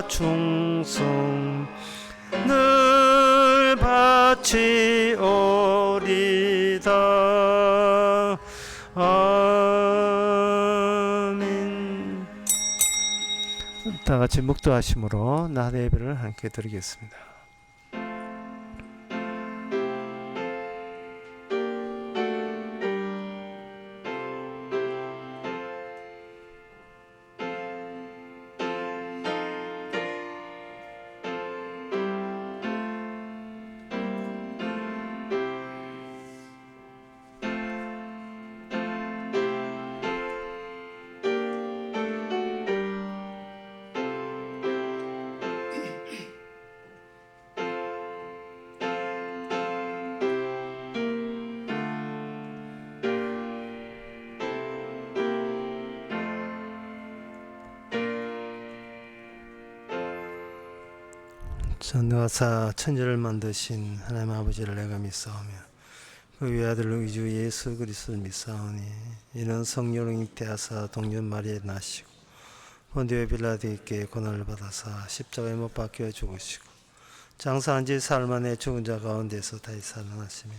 충성 늘 바치오리다. 아멘. 다 같이 묵도하심으로 나의 예배를 함께 드리겠습니다. 전능하사 천지를 만드신 하나님 아버지를 내가 믿사오며 그 외아들 우리 주 예수 그리스도를 믿사오니 이는 성령을 잉태하사 동년 마리아에 나시고 본디오 빌라도에게 고난을 받아사 십자가에 못 박혀 죽으시고 장사한 지 사흘 만에 죽은 자 가운데서 다시 살아나시며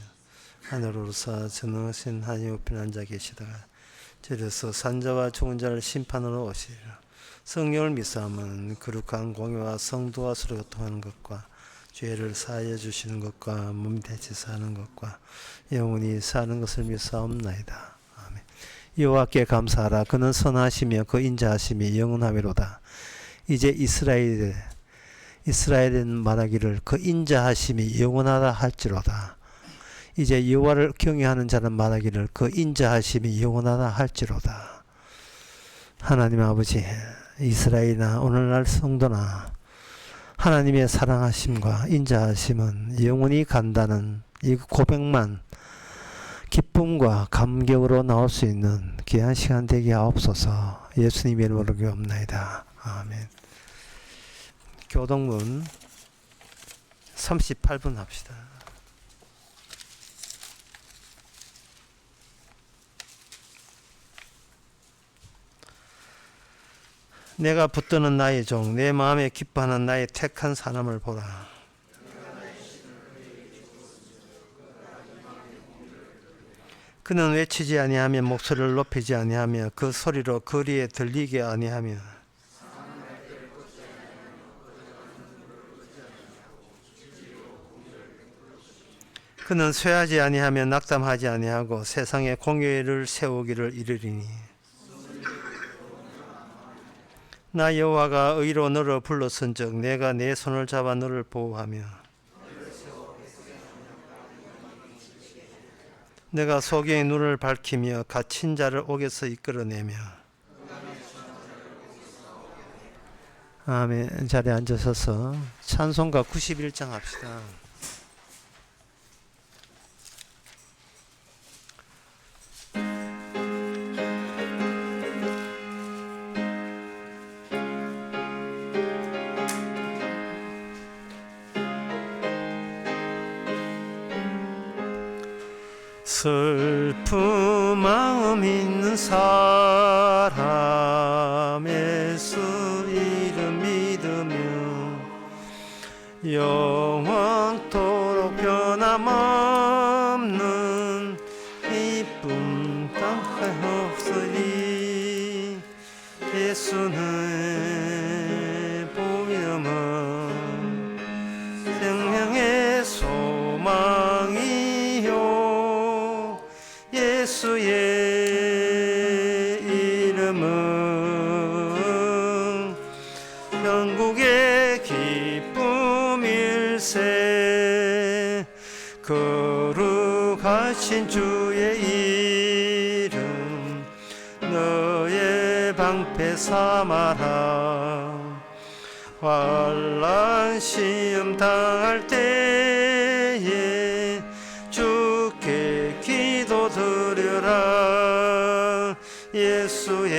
하늘로서 전능하신 하나님 우편 앉아 계시다가 저리서 산자와 죽은 자를 심판하러 오시리라. 성령을 믿사오면 거룩한 공회와 성도와 서로 교통하는 것과 죄를 사하여 주시는 것과 몸 대체사하는 것과 영원히 사는 것을 믿사옵나이다. 아멘. 여호와께 감사하라. 그는 선하시며 그 인자하심이 영원하미로다. 이제 이스라엘은 말하기를 그 인자하심이 영원하다 할지로다. 이제 여호와를 경외하는 자는 말하기를 그 인자하심이 영원하다 할지로다. 하나님 아버지, 이스라엘이나 오늘날 성도나 하나님의 사랑하심과 인자하심은 영원히 간다는 이 고백만 기쁨과 감격으로 나올 수 있는 귀한 시간 되게 하옵소서. 예수님의 이름으로 기도합나이다. 아멘. 교동문 38분 합시다. 내가 붙드는 나의 종, 내 마음에 기뻐하는 나의 택한 사람을 보라. 그는 외치지 아니하며 목소리를 높이지 아니하며 그 소리로 거리에 들리게 아니하며 그는 쇠하지 아니하며 낙담하지 아니하고 세상에 공의를 세우기를 이르리니 나 여호와가 의로 너를 불렀은즉 내가 내 손을 잡아 너를 보호하며 내가 소경의 눈을 밝히며 갇힌 자를 옥에서 이끌어내며 아멘. 자리에 앉으셔서 찬송가 91장 합시다. 슬픈 마음 있는 사람 예수 이름 믿으며 영원토록 변함없는 이쁨 땅에 없으리. 예수는 보임은 생명의 소망이요 예수의 이름은 영국의 기쁨일세. 거룩하신 주의 이름 너의 방패 삼아라. 환난 시험 당할 때에 주께 기도드려라. 예수의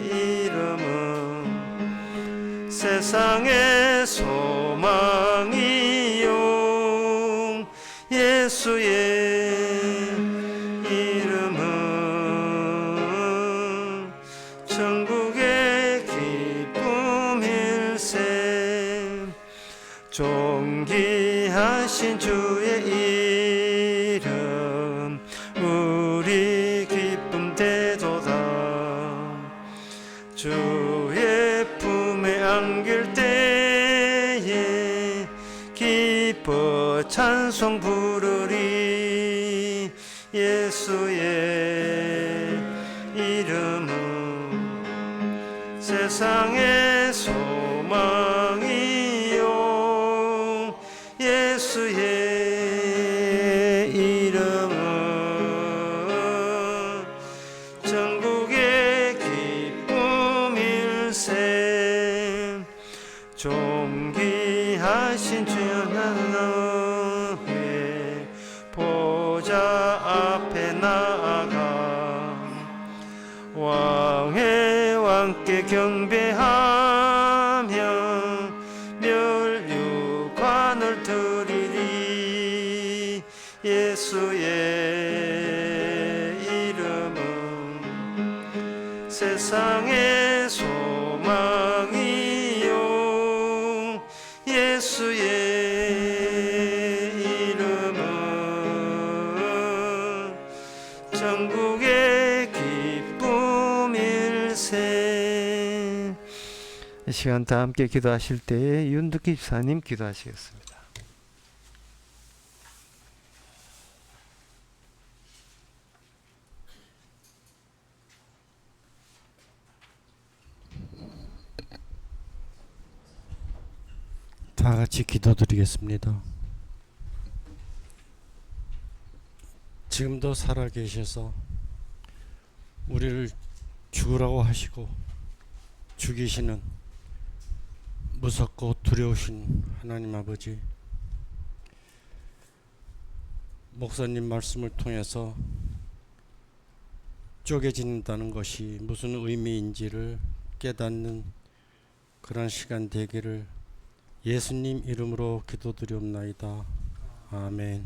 이름은 세상의 소망이요 예수의 이름은 천국의 기쁨일세. 존귀하신 주의 이름 우리 기쁨 되도다. 주의 품에 안길 때에 기뻐 찬송 부르리. 예수의 이름은 세상의 소망이요. 예수의 이름은 전국의 기쁨일세. 존귀하신 주여 나의 보좌 앞에 나아가 왕의 왕께 경배하며 멸류관을 드리리. 예수의 이름은 세상의 소망이요. 예수의 이름은 전국의 기쁨일세. 이 시간 다 함께 기도하실 때에 윤득기 집사님 기도하시겠습니다. 다 같이 기도드리겠습니다. 지금도 살아계셔서 우리를 죽으라고 하시고 죽이시는 무섭고 두려우신 하나님 아버지, 목사님 말씀을 통해서 쪼개진다는 것이 무슨 의미인지를 깨닫는 그런 시간 되기를 예수님 이름으로 기도드리옵나이다. 아멘.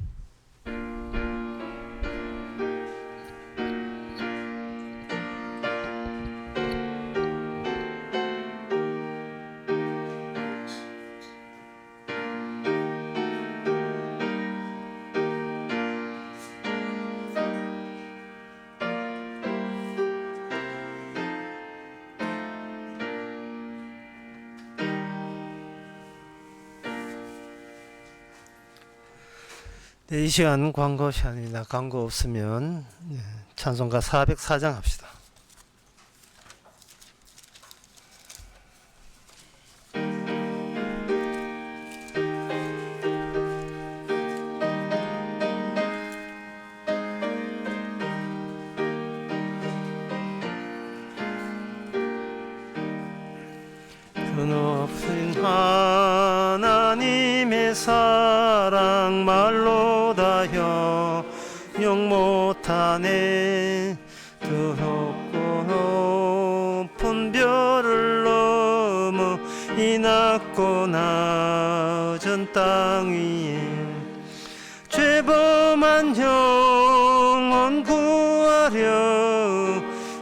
네, 이 시간 광고 시간입니다. 광고 없으면 찬송가 404장 합시다. 드높은 하나님의 사랑 말로 다여 영 못하네. 드높고 높은 별을 넘어 이 낮고 낮은 땅 위에 죄범한 영혼 구하려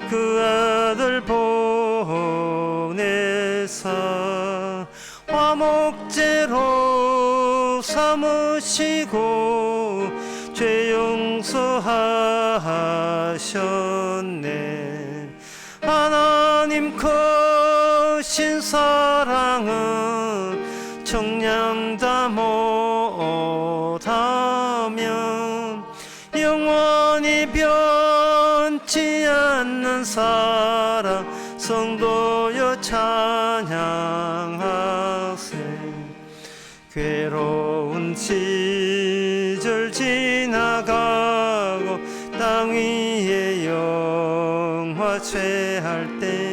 그 아들 보내사 화목제로 삼으시고 죄 용서하셨네. 하나님 크신 사랑은 청량다 못하면 영원히 변치 않는 사랑 성도여 찬양하세. 괴로운 시절 지나가고 땅 위에 영화 취할 때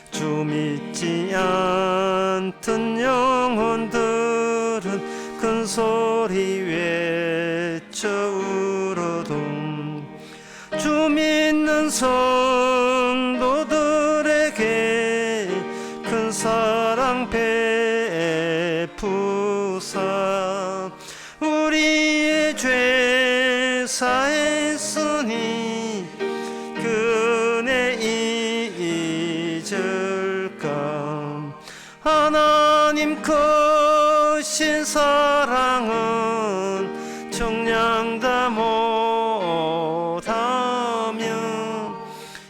주 믿지 않던 영혼들은 큰 소리 외쳐 울어도 주 믿는 성도들에게 큰 사랑 베푸사 우리의 죄 사했으니 그 은혜 잊을까. 하나님 크신 크신 사랑은 청량다 못하며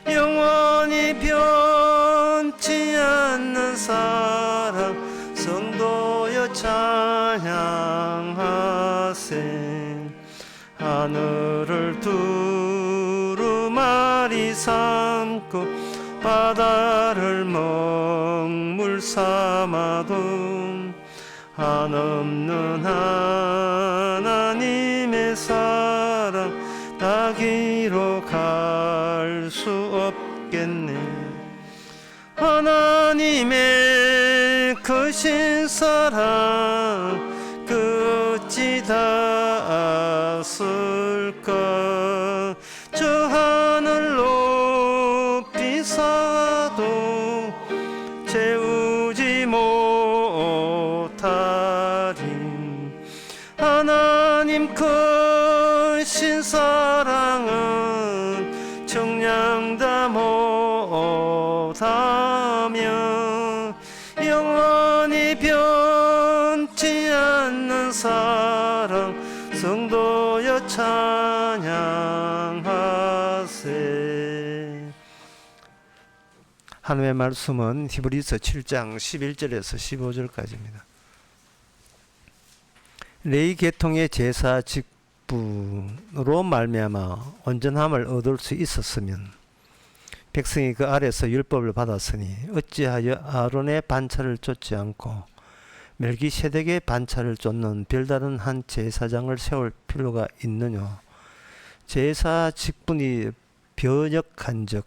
영원히 변치 않는 사랑 성도여 찬양하세. 하늘을 두루마리 삼고 바다를 먹물 삼아도 한없는 하나님의 사랑 다 기록할 수 없겠네. 하나님의 크신 사랑 그 어찌 닿았을까. 저 하늘 높이 사도 채우지 못하리. 하나님 크신 사랑은 청량다 못하며 영원히 변치 않는 사랑 성도여 찬양하세. 하나님의 말씀은 히브리서 7장 11절에서 15절까지입니다. 레위 계통의 제사 직분으로 말미암아 온전함을 얻을 수 있었으면 백성이 그 아래서 율법을 받았으니 어찌하여 아론의 반차를 쫓지 않고 멜기세덱의 반차를 쫓는 별다른 한 제사장을 세울 필요가 있느냐. 제사 직분이 변역한즉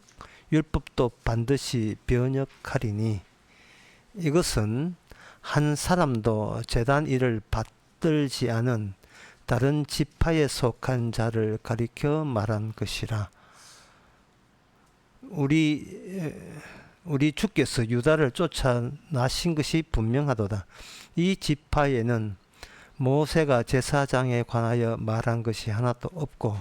율법도 반드시 변역하리니 이것은 한 사람도 제단 일을 받들지 않은 다른 지파에 속한 자를 가리켜 말한 것이라. 우리 주께서 유다를 쫓아나신 것이 분명하도다. 이 지파에는 모세가 제사장에 관하여 말한 것이 하나도 없고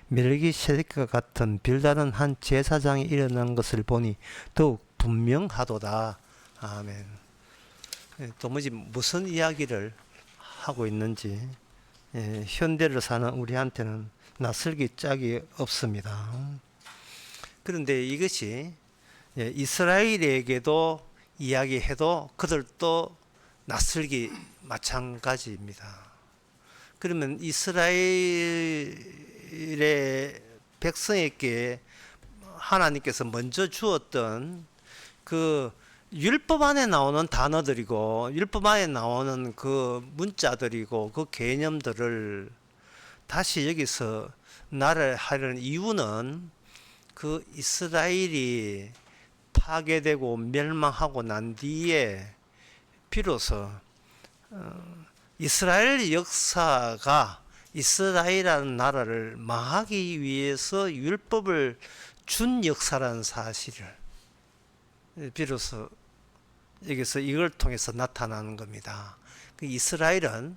멜기세덱과 같은 별다른 한 제사장이 일어난 것을 보니 더욱 분명하도다. 아멘. 도무지 무슨 이야기를 하고 있는지 현대를 사는 우리한테는 낯설기 짝이 없습니다. 그런데 이것이 이스라엘에게도 이야기해도 그들도 낯설기 마찬가지입니다. 그러면 이스라엘의 백성에게 하나님께서 먼저 주었던 그 율법 안에 나오는 단어들이고 율법 안에 나오는 그 문자들이고 그 개념들을 다시 여기서 나열하려는 이유는 그 이스라엘이 파괴되고 멸망하고 난 뒤에 비로소 이스라엘 역사가 이스라엘이라는 나라를 망하기 위해서 율법을 준 역사라는 사실을 비로소 여기서 이걸 통해서 나타나는 겁니다. 그 이스라엘은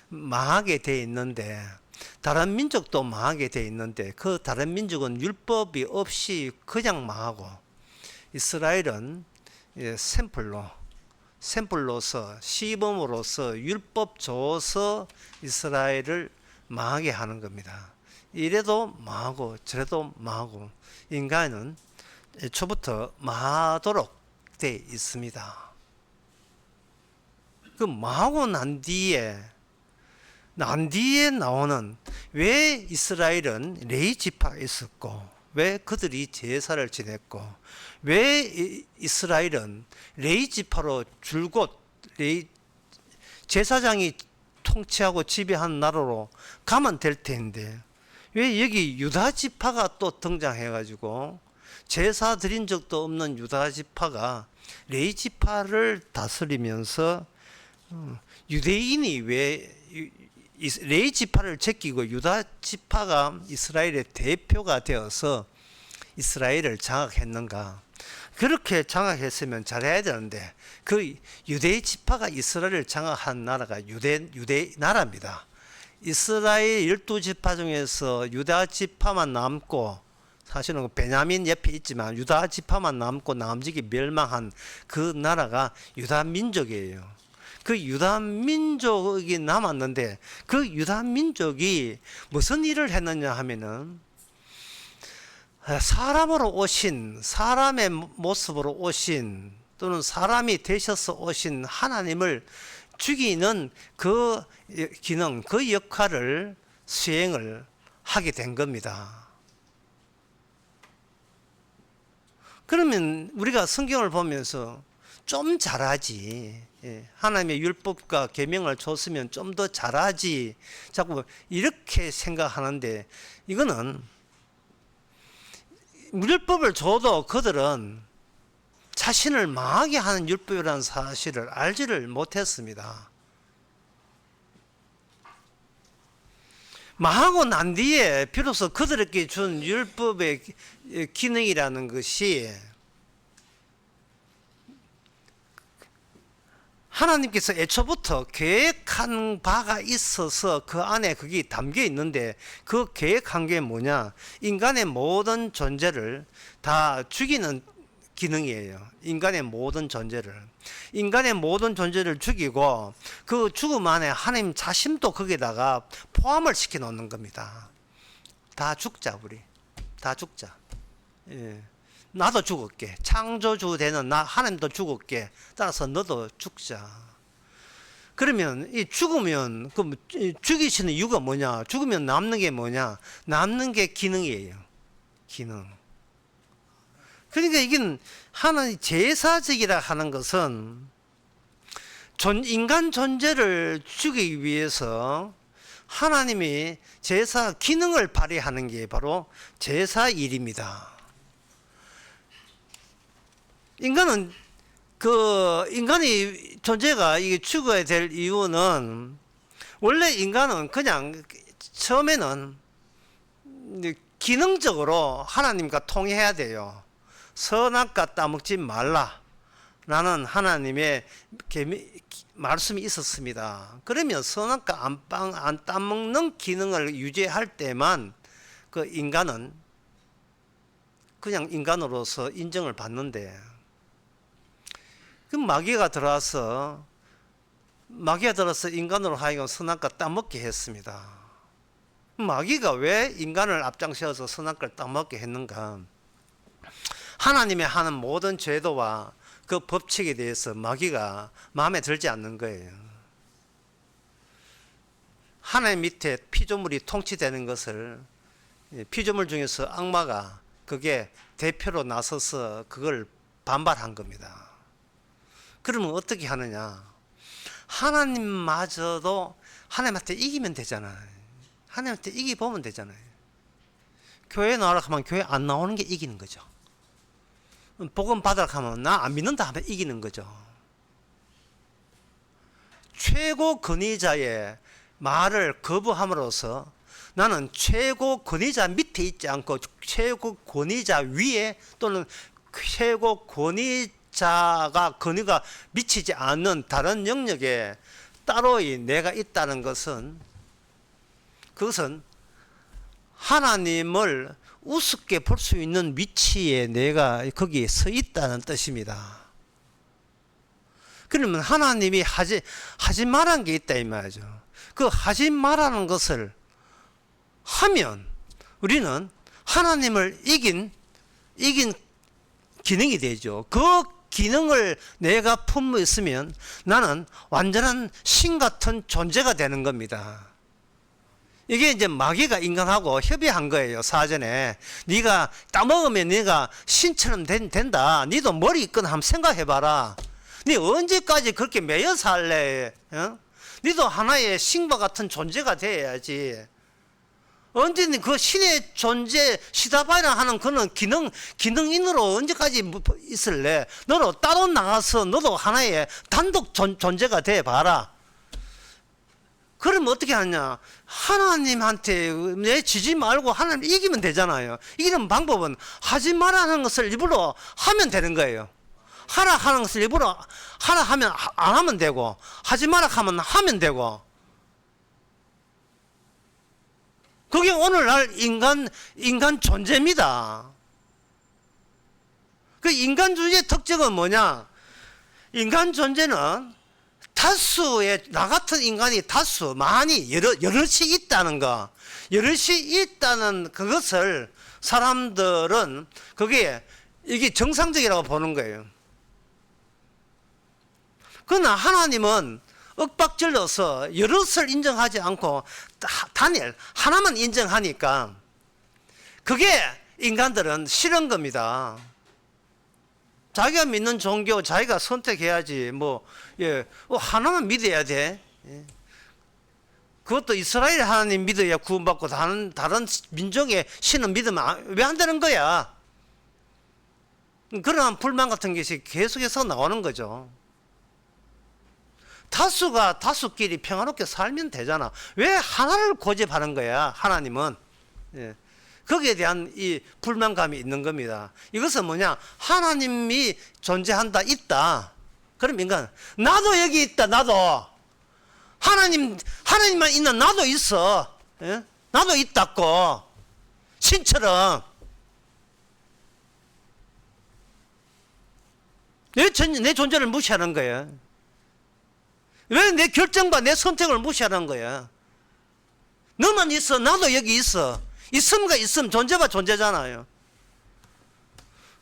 망하게 돼 있는데 다른 민족도 망하게 돼 있는데 그 다른 민족은 율법이 없이 그냥 망하고 이스라엘은 샘플로서 시범으로서 율법 줘서 이스라엘을 망하게 하는 겁니다. 이래도 망하고 저래도 망하고 인간은 애초부터 망하도록 돼 있습니다. 그 망하고 난 뒤에 나오는 왜 이스라엘은 레위 지파가 있었고 왜 그들이 제사를 지냈고 왜 이스라엘은 레위 지파로 줄곧 제사장이 통치하고 지배한 나라로 가면 될 텐데 왜 여기 유다 지파가 또 등장해가지고 제사 드린 적도 없는 유다 지파가 레위 지파를 다스리면서 유대인이 왜 레위 지파를 제끼고 유다 지파가 이스라엘의 대표가 되어서 이스라엘을 장악했는가? 그렇게 장악했으면 잘해야 되는데 그 유대 지파가 이스라엘을 장악한 나라가 유대 나라입니다. 이스라엘 12지파 중에서 유다 지파만 남고 사실은 베냐민 옆에 있지만 유다 지파만 남고 나머지 멸망한 그 나라가 유다 민족이에요. 그 유다 민족이 남았는데 그 유다 민족이 무슨 일을 했느냐 하면은 사람으로 오신, 사람의 모습으로 오신 또는 사람이 되셔서 오신 하나님을 죽이는 그 기능, 그 역할을 수행을 하게 된 겁니다. 그러면 우리가 성경을 보면서 좀 잘하지, 하나님의 율법과 계명을 줬으면 좀 더 잘하지, 자꾸 이렇게 생각하는데, 이거는 율법을 줘도 그들은 자신을 망하게 하는 율법이라는 사실을 알지를 못했습니다. 망하고 난 뒤에 비로소 그들에게 준 율법의 기능이라는 것이 하나님께서 애초부터 계획한 바가 있어서 그 안에 그게 담겨 있는데, 그 계획한 게 뭐냐? 인간의 모든 존재를 다 죽이는 기능이에요. 인간의 모든 존재를 죽이고, 그 죽음 안에 하나님 자신도 거기다가 포함을 시켜 놓는 겁니다. 다 죽자, 우리 다 죽자. 나도 죽을게. 창조주 되는 나 하나님도 죽을게. 따라서 너도 죽자. 그러면 이 죽으면 그 죽이시는 이유가 뭐냐? 죽으면 남는 게 뭐냐? 남는 게 기능이에요. 기능. 그러니까 이게 하나님 제사직이라 하는 것은 인간 존재를 죽이기 위해서 하나님이 제사 기능을 발휘하는 게 바로 제사 일입니다. 인간이 존재가 이게 죽어야 될 이유는, 원래 인간은 그냥 처음에는 기능적으로 하나님과 통해야 돼요. 선악과 따먹지 말라 라는 하나님의 말씀이 있었습니다. 그러면 선악과 안 따먹는 기능을 유지할 때만 그 인간은 그냥 인간으로서 인정을 받는데, 그 마귀가 들어와서 인간으로 하여금 선악과 따먹게 했습니다. 마귀가 왜 인간을 앞장서서 선악과를 따먹게 했는가? 하나님의 하는 모든 제도와 그 법칙에 대해서 마귀가 마음에 들지 않는 거예요. 하나님 밑에 피조물이 통치되는 것을, 피조물 중에서 악마가 그게 대표로 나서서 그걸 반발한 겁니다. 그러면 어떻게 하느냐? 하나님마저도 하나님한테 이기면 되잖아요. 하나님한테 이기보면 되잖아요. 교회 나오라 하면 교회 안 나오는 게 이기는 거죠. 복음 받으라 하면 나 안 믿는다 하면 이기는 거죠. 최고 권위자의 말을 거부함으로써 나는 최고 권위자 밑에 있지 않고 최고 권위자 위에, 또는 최고 권위자가 권위가 미치지 않는 다른 영역에 따로의 내가 있다는 것은, 그것은 하나님을 우습게 볼 수 있는 위치에 내가 거기에 서 있다는 뜻입니다. 그러면 하나님이 하지 말한 게 있다 이 말이죠. 그 하지 말라는 것을 하면 우리는 하나님을 이긴 기능이 되죠. 그 기능을 내가 품고 있으면 나는 완전한 신 같은 존재가 되는 겁니다. 이게 이제 마귀가 인간하고 협의한 거예요. 사전에 네가 따먹으면 네가 신처럼 된다. 네도 머리 있거나 한번 생각해봐라. 네 언제까지 그렇게 매여 살래? 네도 하나의 신과 같은 존재가 돼야지. 언제는 그 신의 존재, 시다바이라 하는 그는 기능인으로 언제까지 있을래? 너로 따로 나가서 너도 하나의 단독 존재가 돼봐라. 그러면 어떻게 하냐? 하나님한테 내지지 말고 하나님 이기면 되잖아요. 이기는 방법은 하지 말라는 것을 일부러 하면 되는 거예요. 하라 하는 것을 일부러 하라 하면 안 하면 되고, 하지 마라 하면 하면 되고. 그게 오늘날 인간 존재입니다. 그 인간 존재의 특징은 뭐냐? 인간 존재는 다수의 나 같은 인간이 다수 많이 여럿이 있다는 거, 여럿이 있다는 그것을 사람들은 그게 이게 정상적이라고 보는 거예요. 그러나 하나님은 윽박질러서 여럿을 인정하지 않고 단일 하나만 인정하니까 그게 인간들은 싫은 겁니다. 자기가 믿는 종교 자기가 선택해야지 하나만 믿어야 돼. 그것도 이스라엘 하나님 믿어야 구원받고 다른 민족의 신은 믿으면 왜 안 되는 거야? 그러한 불만 같은 것이 계속해서 나오는 거죠. 다수가 다수끼리 평화롭게 살면 되잖아. 왜 하나를 고집하는 거야? 하나님은. 거기에 대한 이 불만감이 있는 겁니다. 이것은 뭐냐? 하나님이 존재한다, 있다. 그럼 인간, 나도 여기 있다, 나도. 하나님만 있는 나도 있어. 예? 나도 있다고. 신처럼. 내 존재를 무시하는 거야. 왜 내 결정과 내 선택을 무시하는 거야? 너만 있어, 나도 여기 있어. 있음과 있음, 존재가 존재잖아요.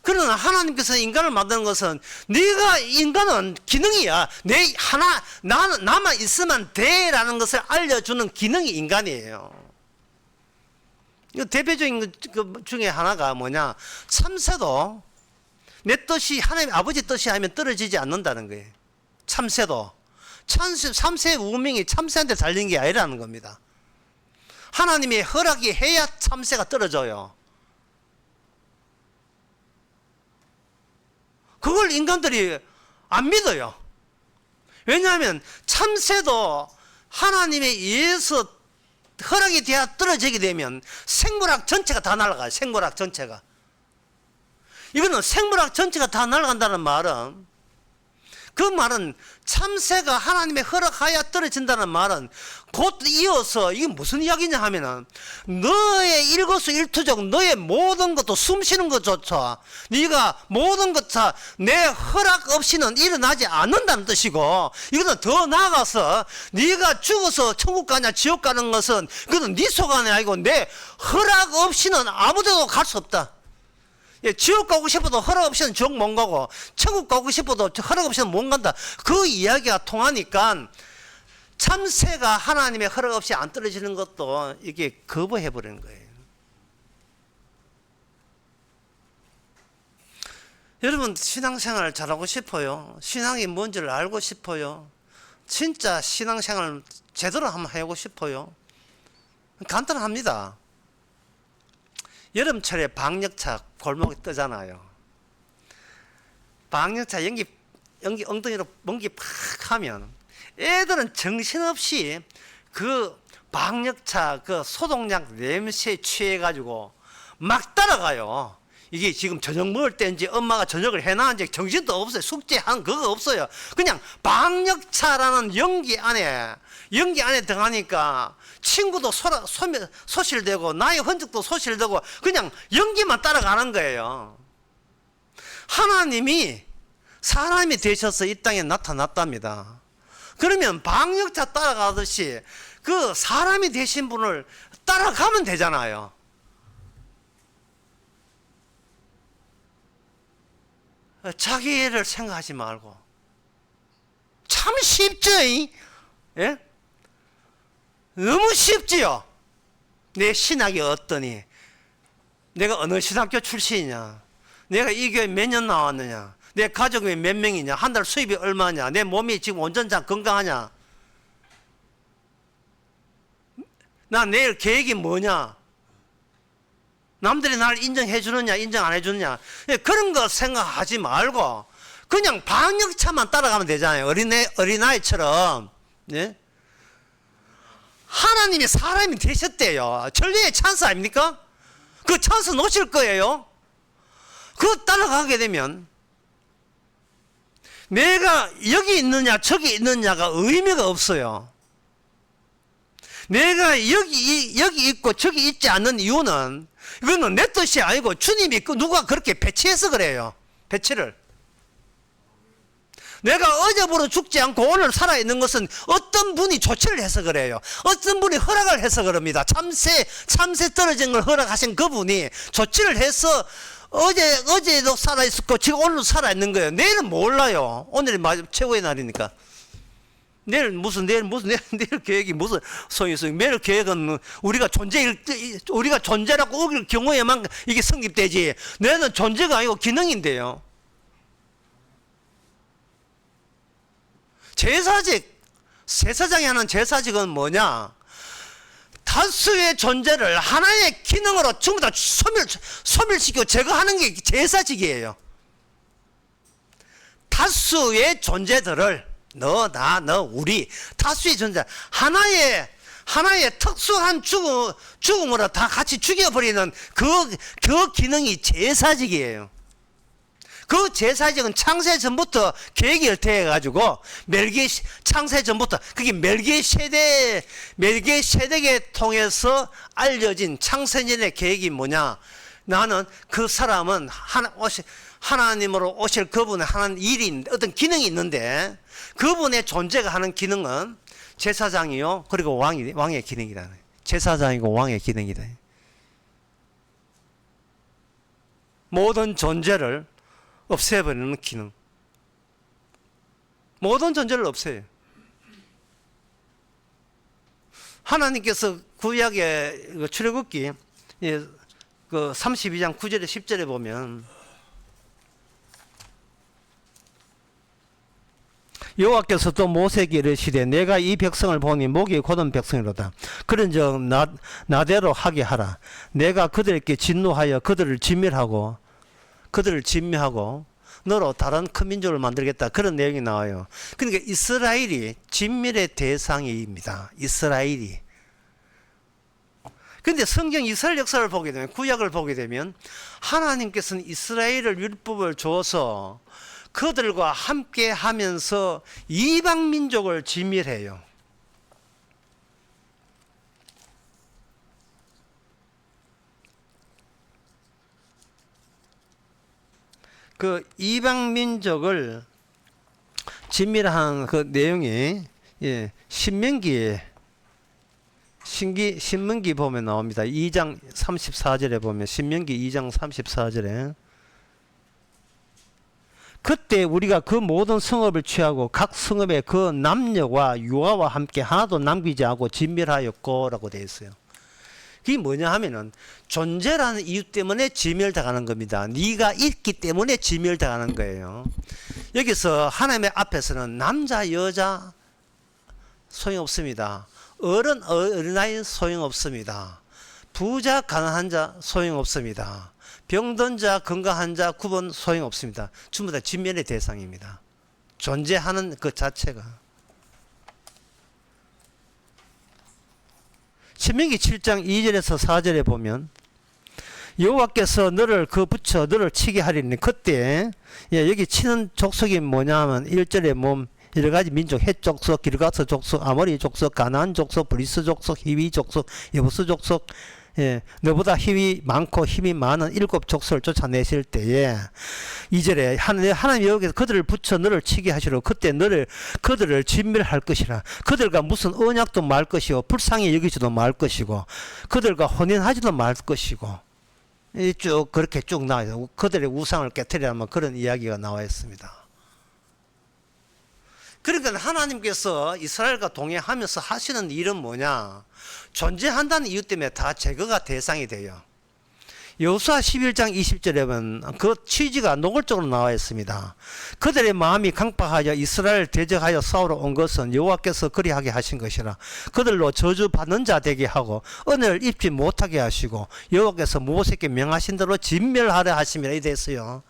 그러나 하나님께서 인간을 만드는 것은 네가 인간은 기능이야. 나만 있으면 돼라는 것을 알려주는 기능이 인간이에요. 이 대표적인 것 중에 하나가 뭐냐? 참새도 내 뜻이 하나님 아버지 뜻이 하면 떨어지지 않는다는 거예요. 참새도. 참새의 운명이 참새한테 달린 게 아니라는 겁니다. 하나님의 허락이 해야 참새가 떨어져요. 그걸 인간들이 안 믿어요. 왜냐하면 참새도 하나님에 의해서 허락이 돼야 떨어지게 되면 생물학 전체가 다 날아가요. 생물학 전체가. 이거는 생물학 전체가 다 날아간다는 말은, 그 말은 참새가 하나님의 허락하여 떨어진다는 말은 곧 이어서 이게 무슨 이야기냐 하면은 너의 일거수일투족 너의 모든 것도 숨쉬는 것조차 네가 모든 것 다 내 허락 없이는 일어나지 않는다는 뜻이고, 이거는 더 나아가서 네가 죽어서 천국 가냐 지옥 가는 것은 그건 네 소관이 아니고 내 허락 없이는 아무데도 갈 수 없다. 지옥 가고 싶어도 허락 없이는 지옥 못 가고 천국 가고 싶어도 허락 없이는 못 간다. 그 이야기가 통하니까 참새가 하나님의 허락 없이 안 떨어지는 것도 이게 거부해버리는 거예요. 여러분 신앙생활 잘하고 싶어요? 신앙이 뭔지를 알고 싶어요? 진짜 신앙생활 제대로 한번 해보고 싶어요? 간단합니다. 여름철에 방역차 골목에 뜨잖아요. 방역차 연기 엉덩이로 먼기 팍 하면 애들은 정신없이 그 방역차 그 소독약 냄새에 취해가지고 막 따라가요. 이게 지금 저녁 먹을 때인지 엄마가 저녁을 해놨는지 정신도 없어요. 숙제한 그거 없어요. 그냥 방역차라는 연기 안에 들어가니까 친구도 소실되고 나의 흔적도 소실되고 그냥 연기만 따라가는 거예요. 하나님이 사람이 되셔서 이 땅에 나타났답니다. 그러면 방역차 따라가듯이 그 사람이 되신 분을 따라가면 되잖아요. 자기를 생각하지 말고. 참 쉽죠? 예? 너무 쉽지요? 내 신학이 어떠니? 내가 어느 신학교 출신이냐? 내가 이 교회 몇 년 나왔느냐? 내 가족이 몇 명이냐? 한 달 수입이 얼마냐? 내 몸이 지금 온전장 건강하냐? 나 내일 계획이 뭐냐? 남들이 나를 인정해 주느냐 인정 안 해주느냐 그런 거 생각하지 말고 그냥 방역차만 따라가면 되잖아요. 어린아이처럼. 네? 하나님이 사람이 되셨대요. 전례의 찬스 아닙니까? 그 찬스 놓칠 거예요. 그거 따라가게 되면 내가 여기 있느냐 저기 있느냐가 의미가 없어요. 내가 여기 있고 저기 있지 않는 이유는 이거는 내 뜻이 아니고 주님이 누가 그렇게 배치해서 그래요. 배치를. 내가 어제부로 죽지 않고 오늘 살아있는 것은 어떤 분이 조치를 해서 그래요. 어떤 분이 허락을 해서 그럽니다. 참새 떨어진 걸 허락하신 그분이 조치를 해서 어제도 살아있었고 지금 오늘도 살아있는 거예요. 내일은 몰라요. 오늘이 최고의 날이니까. 내일 계획이 무슨 소용이 있어요. 내일 계획은 우리가 존재라고 어길 경우에만 이게 성립되지. 내일은 존재가 아니고 기능인데요. 제사장이 하는 제사직은 뭐냐? 다수의 존재를 하나의 기능으로 전부 다 소멸시키고 제거하는 게 제사직이에요. 다수의 존재들을 너, 나, 너, 우리 다수의 존재 하나의 특수한 죽음으로 다 같이 죽여버리는 그 기능이 제사직이에요. 그 제사직은 창세 전부터 계획이 열태해가지고 창세 전부터 그게 멜기세덱에 통해서 알려진 창세전의 계획이 뭐냐? 나는 그 사람은 하나님으로 오실 그분의 하는 일이 어떤 기능이 있는데 그분의 존재가 하는 기능은 제사장이요 그리고 왕의 기능이다. 제사장이고 왕의 기능이다. 모든 존재를 없애버리는 기능. 모든 존재를 없애요. 하나님께서 구약의 출애굽기 그 32장 9절에 10절에 보면 여호와께서 또 모세에게 이르시되 내가 이 백성을 보니 목이 곧은 백성이로다. 그런즉 나대로 하게 하라. 내가 그들에게 진노하여 그들을 진멸하고 너로 다른 큰 민족을 만들겠다. 그런 내용이 나와요. 그러니까 이스라엘이 진멸의 대상입니다. 이스라엘이. 근데 성경 이스라엘 역사를 보게 되면 구약을 보게 되면 하나님께서는 이스라엘을 율법을 줘서 그들과 함께 하면서 이방 민족을 진멸해요. 그 이방 민족을 진멸한 그 내용이 신명기 보면 나옵니다. 2장 34절에 보면 신명기 2장 34절에 그때 우리가 그 모든 성읍을 취하고 각 성읍의 그 남녀와 유아와 함께 하나도 남기지 않고 진멸하였고라고 되어 있어요. 그게 뭐냐 하면은 존재라는 이유 때문에 진멸당하는 겁니다. 네가 있기 때문에 진멸당하는 거예요. 여기서 하나님의 앞에서는 남자 여자 소용없습니다. 어린아이 소용없습니다. 부자 가난한 자 소용없습니다. 병든 자 건강한 자 구분 소용없습니다. 전부 다 진멸의 대상입니다. 존재하는 그 자체가. 신명기 7장 2절에서 4절에 보면 여호와께서 너를 너를 치게 하리니 그때 여기 치는 족속이 뭐냐 하면 1절에 여러 가지 민족, 헷 족속, 기르가스 족속, 아모리 족속, 가나안 족속, 브리스 족속, 히위 족속, 여부스 족속, 너보다 힘이 많고 힘이 많은 7 족속을 쫓아내실 때에 2절에 하나님 여호와께서 그들을 붙여 너를 치게 하시러 그때 그들을 진멸할 것이라. 그들과 무슨 언약도 말 것이고 불쌍히 여기지도 말 것이고 그들과 혼인하지도 말 것이고 쭉 그렇게 쭉 나와요. 그들의 우상을 깨뜨리라면 그런 이야기가 나와 있습니다. 그러니까 하나님께서 이스라엘과 동행하면서 하시는 일은 뭐냐? 존재한다는 이유 때문에 다 제거가 대상이 돼요. 여호수아 11장 20절에 보면 그 취지가 노골적으로 나와 있습니다. 그들의 마음이 강팍하여 이스라엘 대적하여 싸우러 온 것은 여호와께서 그리하게 하신 것이라. 그들로 저주받는 자 되게 하고 은혜를 입지 못하게 하시고 여호와께서 모세에게 명하신 대로 진멸하려 하심이라 이래 있어요.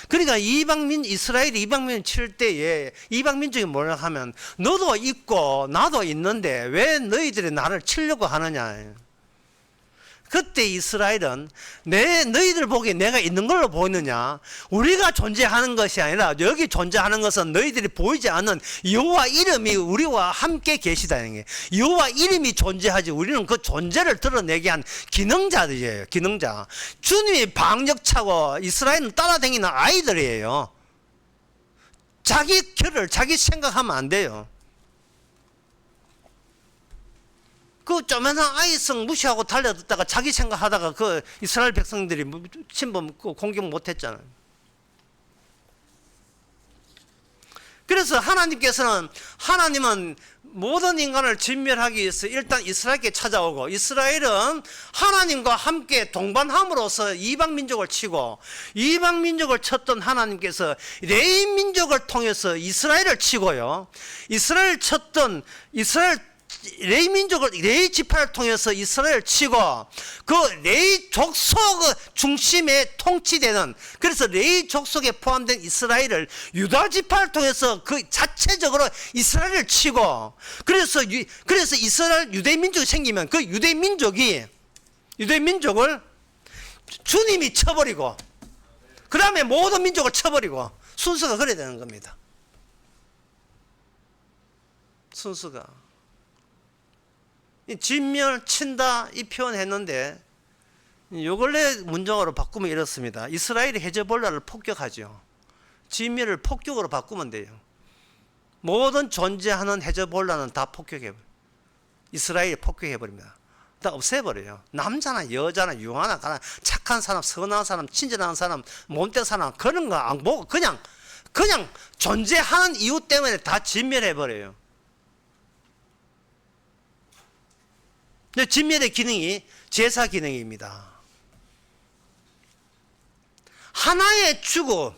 그러니까 이스라엘이 이방민 칠 때에 이방민족이 뭐라 하면 너도 있고 나도 있는데 왜 너희들이 나를 치려고 하느냐. 그때 이스라엘은 너희들 보기에 내가 있는 걸로 보이느냐? 우리가 존재하는 것이 아니라 여기 존재하는 것은 너희들이 보이지 않는 여호와 이름이 우리와 함께 계시다는 게 여호와 이름이 존재하지 우리는 그 존재를 드러내게 한 기능자들이에요. 기능자. 주님이 방역차고 이스라엘은 따라다니는 아이들이에요. 자기 결을 자기 생각하면 안 돼요. 그 쪼매난 아이성 무시하고 달려들다가 자기 생각하다가 그 이스라엘 백성들이 침범 공격 못했잖아요. 그래서 하나님은 모든 인간을 진멸하기 위해서 일단 이스라엘께 찾아오고, 이스라엘은 하나님과 함께 동반함으로써 이방 민족을 치고, 이방 민족을 쳤던 하나님께서 레위 민족을 통해서 이스라엘을 치고요, 이스라엘 쳤던 레위 민족을, 레위 지파를 통해서 이스라엘을 치고, 그 레위 족속 중심에 통치되는, 그래서 레위 족속에 포함된 이스라엘을 유다 지파를 통해서 그 자체적으로 이스라엘을 치고, 그래서 이스라엘 유대 민족이 생기면 그 유대 민족을 주님이 쳐버리고, 그 다음에 모든 민족을 쳐버리고, 순서가 그래야 되는 겁니다. 순서가. 진멸, 친다 이 표현 했는데, 요 근래 문장으로 바꾸면 이렇습니다. 이스라엘이 헤즈볼라를 폭격하죠. 진멸을 폭격으로 바꾸면 돼요. 모든 존재하는 헤즈볼라는 다 폭격해버려요. 이스라엘이 폭격해버립니다. 다 없애버려요. 남자나 여자나 유하나 가나 착한 사람, 선한 사람, 친절한 사람, 못된 사람, 그런 거 안 보고 그냥 존재하는 이유 때문에 다 진멸해버려요. 진멸의 기능이 제사 기능입니다. 하나의 죽음,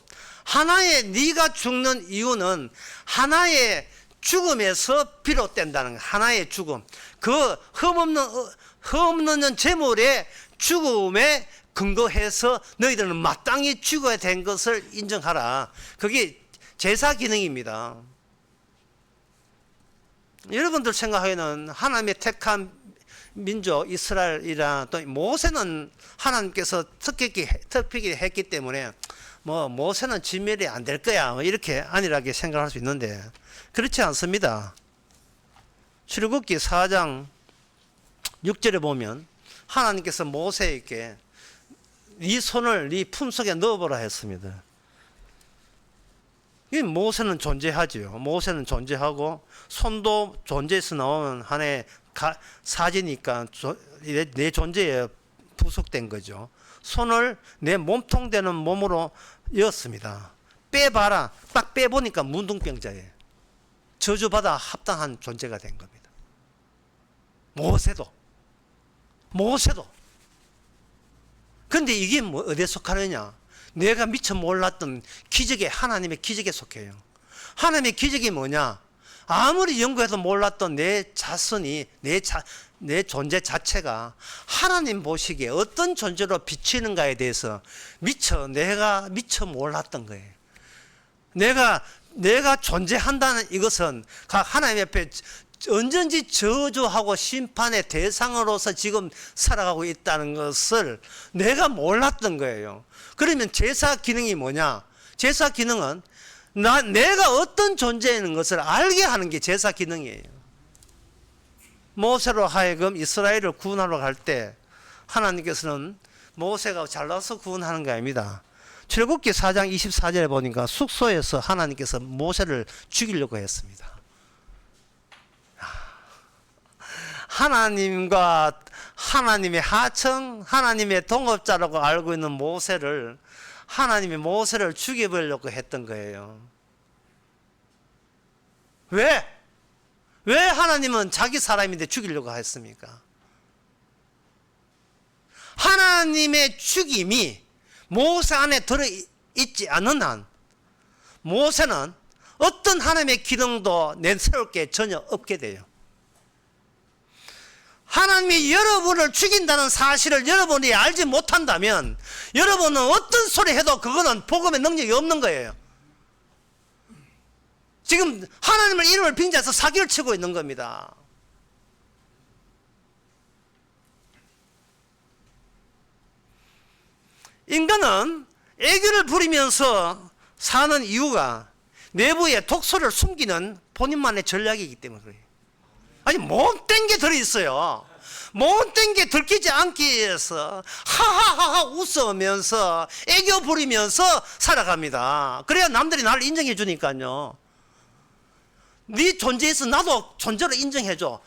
네가 죽는 이유는 하나의 죽음에서 비롯된다는 거예요. 하나의 죽음. 그 흠없는 제물의 죽음에 근거해서 너희들은 마땅히 죽어야 된 것을 인정하라. 그게 제사 기능입니다. 여러분들 생각하기에는 하나님의 택한 민족 이스라엘이라, 또 모세는 하나님께서 특별히 했기 때문에 모세는 진멸이 안 될 거야, 이렇게 안일하게 생각할 수 있는데 그렇지 않습니다. 출애굽기 4장 6절에 보면 하나님께서 모세에게 네 손을 네 품속에 넣어보라 했습니다. 이 모세는 존재하지요. 모세는 존재하고, 손도 존재에서 나오는 하나의 사지니까 내 존재에 부속된 거죠. 손을 내 몸통 되는 몸으로 였습니다. 빼봐라. 딱 빼보니까 문둥병자예요. 저주받아 합당한 존재가 된 겁니다. 모세도. 근데 이게 어디에 속하느냐? 내가 미처 몰랐던 하나님의 기적에 속해요. 하나님의 기적이 뭐냐? 아무리 연구해도 몰랐던 내 자손이, 내 존재 자체가 하나님 보시기에 어떤 존재로 비치는가에 대해서 내가 미처 몰랐던 거예요. 내가 존재한다는 이것은 하나님 앞에 언제든지 저주하고 심판의 대상으로서 지금 살아가고 있다는 것을 내가 몰랐던 거예요. 그러면 제사 기능이 뭐냐? 제사 기능은 내가 어떤 존재인 것을 알게 하는 게 제사 기능이에요. 모세로 하여금 이스라엘을 구원하러 갈 때 하나님께서는 모세가 잘나서 구원하는 게 아닙니다. 출애굽기 4장 24절에 보니까 숙소에서 하나님께서 모세를 죽이려고 했습니다. 하나님과 하나님의 하청, 하나님의 동업자라고 알고 있는 하나님이 모세를 죽여버리려고 했던 거예요. 왜 하나님은 자기 사람인데 죽이려고 했습니까? 하나님의 죽임이 모세 안에 들어있지 않은 한 모세는 어떤 하나님의 기능도 내세울 게 전혀 없게 돼요. 하나님이 여러분을 죽인다는 사실을 여러분이 알지 못한다면 여러분은 어떤 소리 해도 그거는 복음의 능력이 없는 거예요. 지금 하나님을 이름을 빙자해서 사기를 치고 있는 겁니다. 인간은 애교를 부리면서 사는 이유가 내부에 독소를 숨기는 본인만의 전략이기 때문에 그래요. 아니 못된 게 들어있어요. 못된 게 들키지 않기 위해서 하하하하 웃으면서 애교 부리면서 살아갑니다. 그래야 남들이 나를 인정해 주니까요. 네 존재에서 나도 존재를 인정해 줘.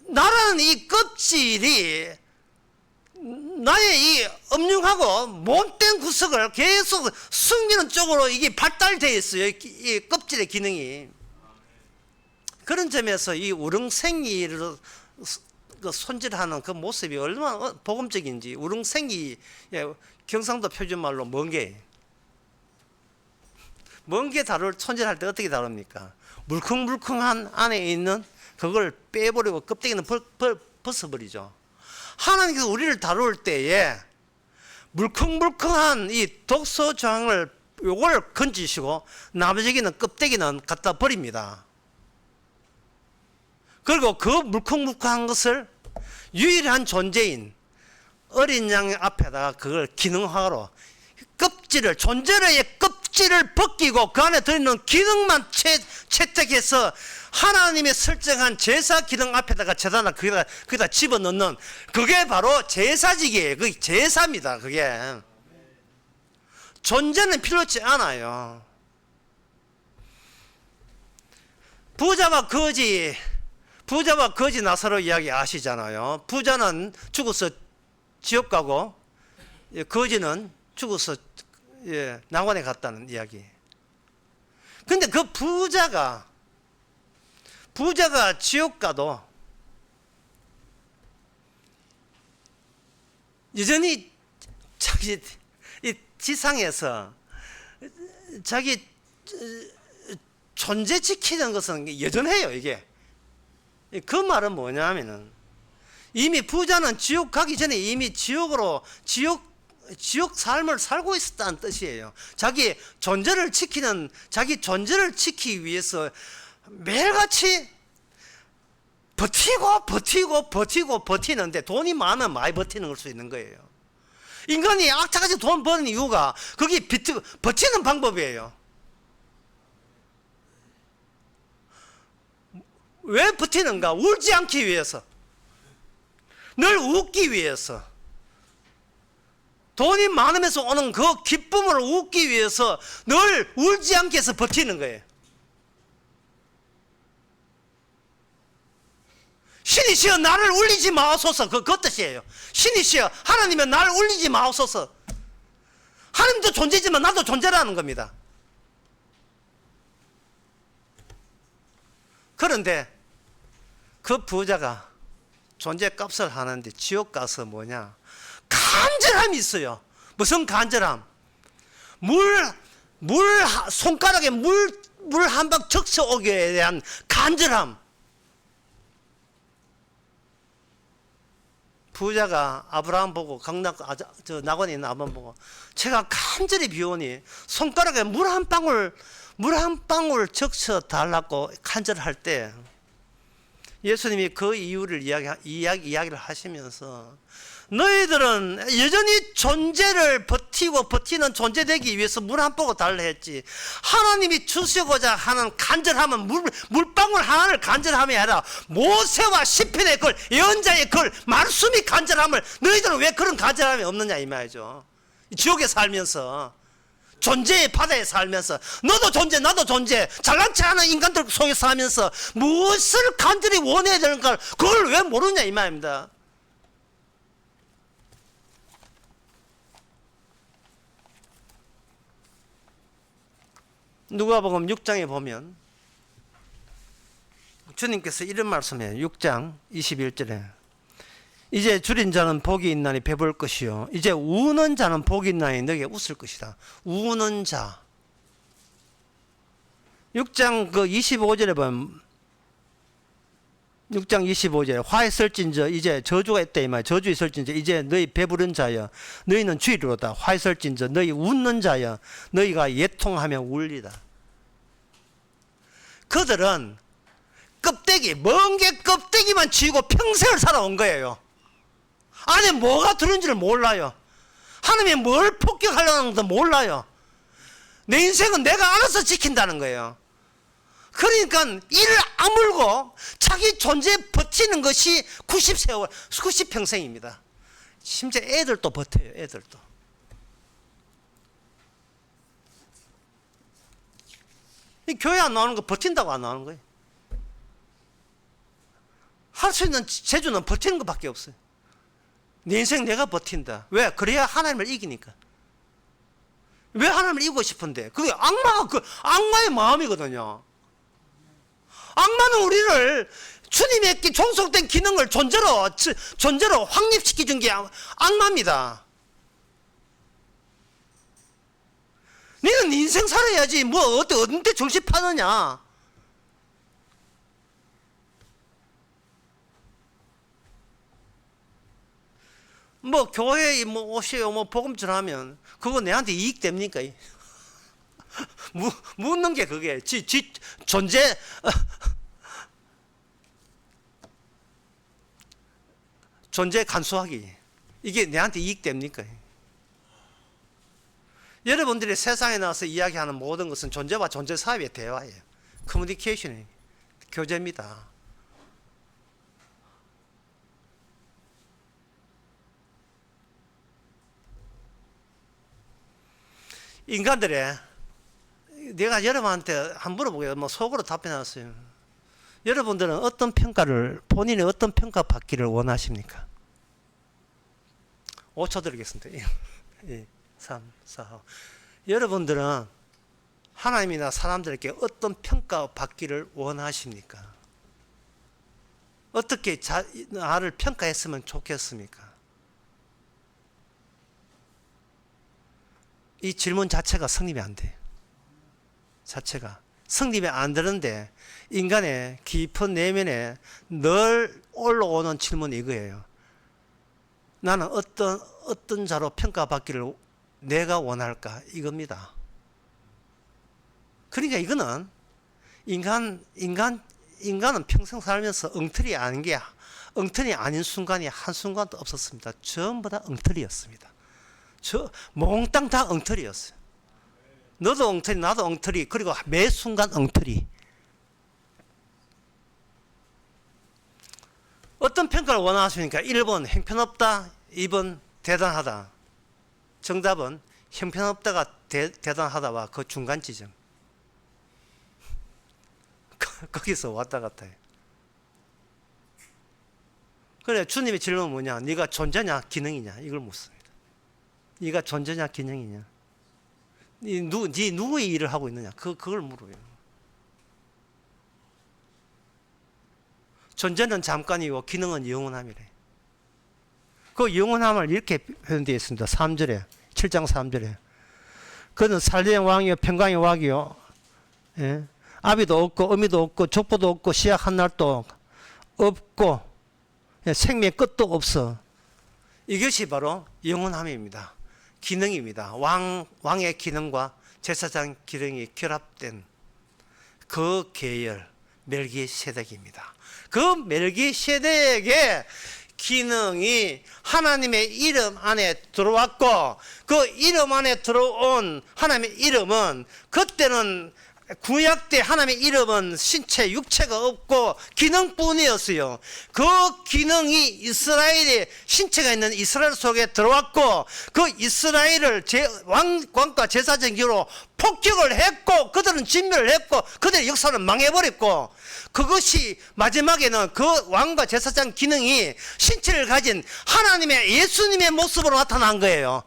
나라는 이 껍질이 나의 이 음흉하고 못된 구석을 계속 숨기는 쪽으로 이게 발달되어 있어요. 이 껍질의 기능이. 그런 점에서 이 우릉생이를 손질하는 그 모습이 얼마나 복음적인지. 우릉생이 경상도 표준말로 멍게. 멍게 손질할 때 어떻게 다룹니까? 물컹물컹한 안에 있는 그걸 빼버리고 껍데기는 벗어버리죠. 하나님께서 우리를 다룰 때에 물컹물컹한 이 독소조항을 요걸 건지시고 나머지는 껍데기는 갖다 버립니다. 그리고 그 물컹물컹한 것을 유일한 존재인 어린 양 앞에다가 그걸 기능화로 존재의 껍질을 벗기고 그 안에 들어있는 기능만 채택해서 하나님의 설정한 제사 기능 앞에다가 제단을 거기다 집어넣는 그게 바로 제사직이에요. 그게 제사입니다. 그게 존재는 필요치 않아요. 부자와 거지 나사로 이야기 아시잖아요. 부자는 죽어서 지옥 가고 거지는 죽어서 낙원에 갔다는 이야기. 근데 그 부자가 지옥 가도 여전히 자기 이 지상에서 자기 존재 지키는 것은 여전해요. 이게 그 말은 뭐냐면은 이미 부자는 지옥 가기 전에 이미 지옥 삶을 살고 있었다는 뜻이에요. 자기 존재를 지키기 위해서 매일같이 버티는데 돈이 많으면 많이 버티는 걸 수 있는 거예요. 인간이 악착같이 돈 버는 이유가 그게 버티는 방법이에요. 왜 버티는가? 울지 않기 위해서, 늘 웃기 위해서, 돈이 많으면서 오는 그 기쁨을 웃기 위해서 늘 울지 않게 해서 버티는 거예요. 신이시여 나를 울리지 마옵소서. 그 뜻이에요. 신이시여 하나님은 나를 울리지 마옵소서. 하나님도 존재지만 나도 존재라는 겁니다. 그런데 그 부자가 존재값을 하는데 지옥 가서 뭐냐? 간절함이 있어요. 무슨 간절함? 손가락에 물 한 방 적셔오기에 대한 간절함. 부자가 아브라함 보고 낙원에 있는 아브라함 보고 제가 간절히 비오니 손가락에 물 한 방울 적셔 달라고 간절할 때 예수님이 그 이유를 이야기를 하시면서 너희들은 여전히 존재를 버티는 존재 되기 위해서 물 한 방울 달라 했지 하나님이 주시고자 하는 간절함은 물방울 하나를 간절함이 아니라 모세와 시편의 글 예언자의 글 말씀이 간절함을 너희들은 왜 그런 간절함이 없느냐 이 말이죠. 지옥에 살면서 존재의 바다에 살면서 너도 존재 나도 존재 잘난 체 않은 인간들 속에 살면서 무엇을 간절히 원해야 되는가 그걸 왜 모르냐 이 말입니다. 누가복음 6장에 보면 주님께서 이런 말씀해요. 6장 21절에 이제 줄인 자는 복이 있나니 배부를 것이요 이제 우는 자는 복이 있나니 너에게 웃을 것이다. 우는 자 6장 그 25절에 보면 6장 25절에 화에 설진저 이제 저주가 있다 이 말. 저주에 설진저 이제 너희 배부른 자여 너희는 주의로다. 화에 설진저 너희 웃는 자여 너희가 예통하며 울리다. 그들은 먼 게 껍데기만 쥐고 평생을 살아온 거예요. 안에 뭐가 들은지를 몰라요. 하나님이 뭘 폭격하려는 것도 몰라요. 내 인생은 내가 알아서 지킨다는 거예요. 그러니까 이를 아물고 자기 존재 버티는 것이 90세월, 90평생입니다. 심지어 애들도 버텨요, 애들도. 이 교회 안 나오는 거 버틴다고 안 나오는 거예요. 할 수 있는 재주는 버티는 것밖에 없어요. 내 인생 내가 버틴다. 왜? 그래야 하나님을 이기니까. 왜 하나님을 이기고 싶은데? 그게 악마의 마음이거든요. 악마는 우리를 주님의 종속된 기능을 존재로 확립시켜 준 게 악마입니다. 너는 인생 살아야지 뭐 어딘데 줄씩 파느냐. 뭐 교회에 뭐 오세요 뭐 복음 전하면 그거 내한테 이익 됩니까? 묻는 게 그게 지 존재 존재 간수하기 이게 내한테 이익 됩니까? 여러분들이 세상에 나와서 이야기하는 모든 것은 존재와 존재 사이의 대화예요. 커뮤니케이션이 교제입니다. 인간들의 내가 여러분한테 한번 물어보게요. 뭐 속으로 답변하세요. 여러분들은 어떤 평가를 본인이 어떤 평가 받기를 원하십니까? 5초 드리겠습니다. 2, 3, 4. 여러분들은 하나님이나 사람들에게 어떤 평가 받기를 원하십니까? 어떻게 나를 평가했으면 좋겠습니까? 이 질문 자체가 성립이 안 돼요. 자체가 성립이 안 되는데 인간의 깊은 내면에 늘 올라오는 질문이 이거예요. 나는 어떤 자로 평가받기를 내가 원할까? 이겁니다. 그러니까 이거는 인간은 평생 살면서 엉터리 아닌 순간이 한순간도 없었습니다. 전부 다 엉터리였습니다. 몽땅 다 엉터리였어요. 너도 엉터리, 나도 엉터리, 그리고 매 순간 엉터리. 어떤 평가를 원하십니까? 1번 형편없다, 2번 대단하다. 정답은 형편없다가 대단하다와 그 중간 지점. 거기서 왔다 갔다 해요. 그래, 주님의 질문은 뭐냐? 네가 존재냐 기능이냐? 이걸 묻습니다. 네가 존재냐 기능이냐? 네 누구의 일을 하고 있느냐? 그걸 물어요. 존재는 잠깐이고 기능은 영원함이래. 그 영원함을 이렇게 표현되어 있습니다. 3절에 7장 3절에 그는 살리의 왕이요 평강의 왕이요, 예? 아비도 없고 어미도 없고 족보도 없고 시작한 날도 없고 생명의 끝도 없어. 이것이 바로 영원함입니다. 기능입니다. 왕의 기능과 제사장 기능이 결합된 그 계열 멜기세덱입니다. 그 멜기세덱의 기능이 하나님의 이름 안에 들어왔고 그 이름 안에 들어온 하나님의 이름은 그때는 구약 때 하나님의 이름은 신체 육체가 없고 기능뿐이었어요. 그 기능이 이스라엘의 신체가 있는 이스라엘 속에 들어왔고 그 이스라엘을 왕과 제사장기로 폭격을 했고 그들은 진멸을 했고 그들의 역사는 망해버렸고 그것이 마지막에는 그 왕과 제사장 기능이 신체를 가진 하나님의 예수님의 모습으로 나타난 거예요.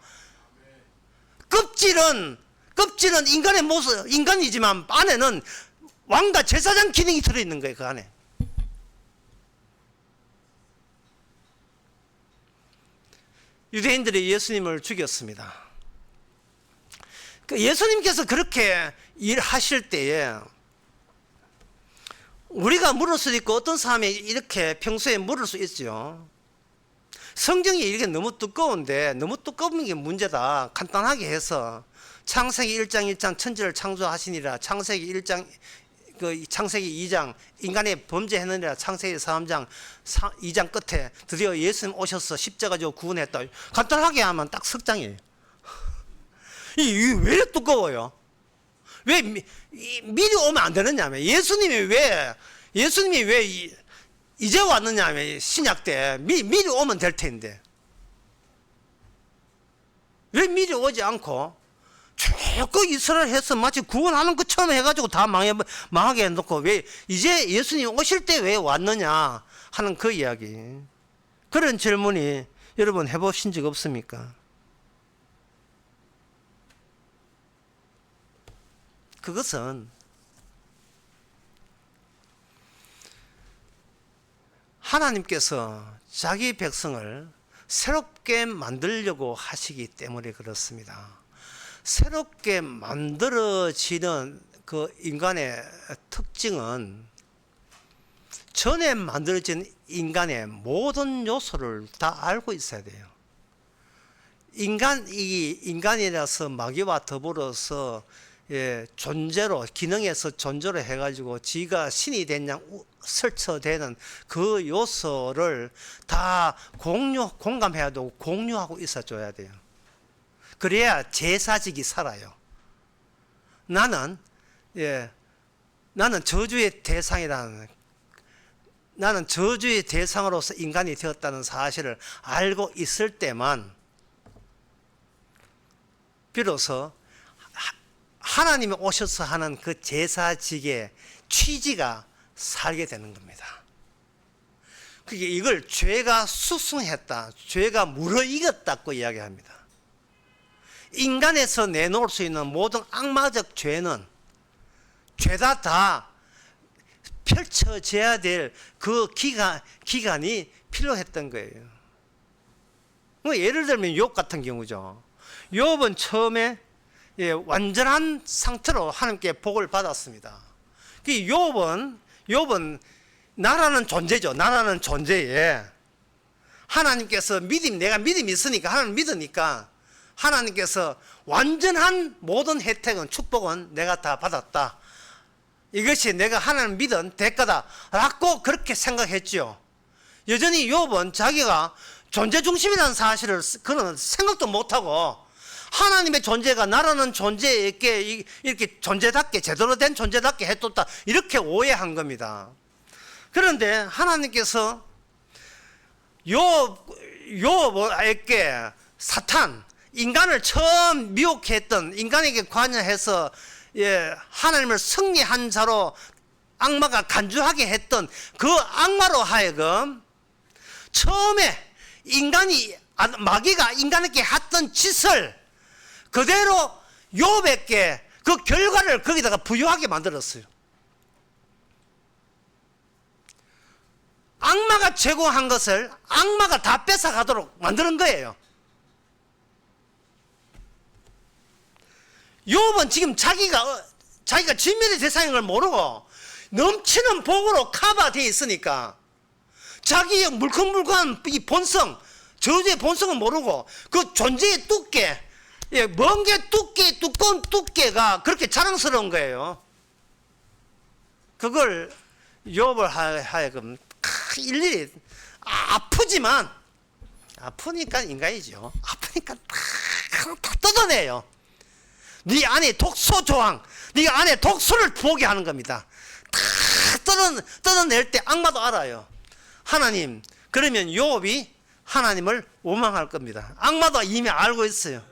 껍질은 인간의 모습, 인간이지만 안에는 왕과 제사장 기능이 들어있는 거예요. 그 안에. 유대인들이 예수님을 죽였습니다. 예수님께서 그렇게 일하실 때에 우리가 물을 수도 있고 어떤 사람이 이렇게 평소에 물을 수 있죠. 성경이 이렇게 너무 두꺼운데 너무 두꺼운 게 문제다. 간단하게 해서 창세기 1장 1장 천지를 창조하시니라, 창세기 1장 창세기 2장 인간의 범죄했느니라, 창세기 3장 2장 끝에 드디어 예수님 오셔서 십자가 지고 구원했다. 간단하게 하면 딱 석 장이에요. 이게 왜 이렇게 두꺼워요? 왜 미리 오면 안 되느냐며. 예수님이 왜 이제 왔느냐며. 신약 때 미리 오면 될 텐데 왜 미리 오지 않고 쭉 이스라엘 해서 마치 구원하는 것처럼 해가지고 다 망하게 해놓고 왜 이제 예수님 오실 때 왜 왔느냐 하는 그 이야기. 그런 질문이 여러분 해보신 적 없습니까? 그것은 하나님께서 자기 백성을 새롭게 만들려고 하시기 때문에 그렇습니다. 새롭게 만들어지는 그 인간의 특징은 전에 만들어진 인간의 모든 요소를 다 알고 있어야 돼요. 인간이라서 마귀와 더불어서 존재로, 기능에서 존재로 해가지고 지가 신이 된 양 설쳐되는 그 요소를 다 공감해야 되고 공유하고 있어줘야 돼요. 그래야 제사직이 살아요. 나는 저주의 대상이라는, 나는 저주의 대상으로서 인간이 되었다는 사실을 알고 있을 때만 비로소 하나님이 오셔서 하는 그 제사직의 취지가 살게 되는 겁니다. 그게 이걸 죄가 수승했다, 죄가 무르익었다고 이야기합니다. 인간에서 내놓을 수 있는 모든 악마적 죄는 죄다 다 펼쳐져야 될 그 기간이 필요했던 거예요. 뭐 예를 들면 욥 같은 경우죠. 욥은 처음에 완전한 상태로 하나님께 복을 받았습니다. 그 욥은 나라는 존재죠. 나라는 존재에 하나님께서 내가 믿음이 있으니까, 하나님 믿으니까 하나님께서 완전한 모든 혜택은, 축복은 내가 다 받았다. 이것이 내가 하나님 믿은 대가다 라고 그렇게 생각했죠. 여전히 욥은 자기가 존재 중심이라는 사실을 그는 생각도 못하고 하나님의 존재가 나라는 존재에게 이렇게 존재답게, 제대로 된 존재답게 해뒀다, 이렇게 오해한 겁니다. 그런데 하나님께서 욥에게 사탄, 인간을 처음 미혹해 했던, 인간에게 관여해서 하나님을 승리한 자로 악마가 간주하게 했던 그 악마로 하여금 처음에 마귀가 인간에게 했던 짓을 그대로 욥에게 그 결과를 거기다가 부여하게 만들었어요. 악마가 제공한 것을 악마가 다 뺏어가도록 만드는 거예요. 욥은 지금 자기가 진멸의 대상인 걸 모르고 넘치는 복으로 커버되어 있으니까 자기의 물컹물컹한 이 본성, 저주의 본성을 모르고 그 존재의 두께, 먼 게 두꺼운 두께가 그렇게 자랑스러운 거예요. 그걸 욥을 하여금 일일이 아프니까 인간이죠. 아프니까 다 뜯어내요. 네 안에 독소 조항, 네 안에 독소를 보게 하는 겁니다. 다 뜯어낼 때 악마도 알아요. 하나님, 그러면 욥이 하나님을 원망할 겁니다. 악마도 이미 알고 있어요.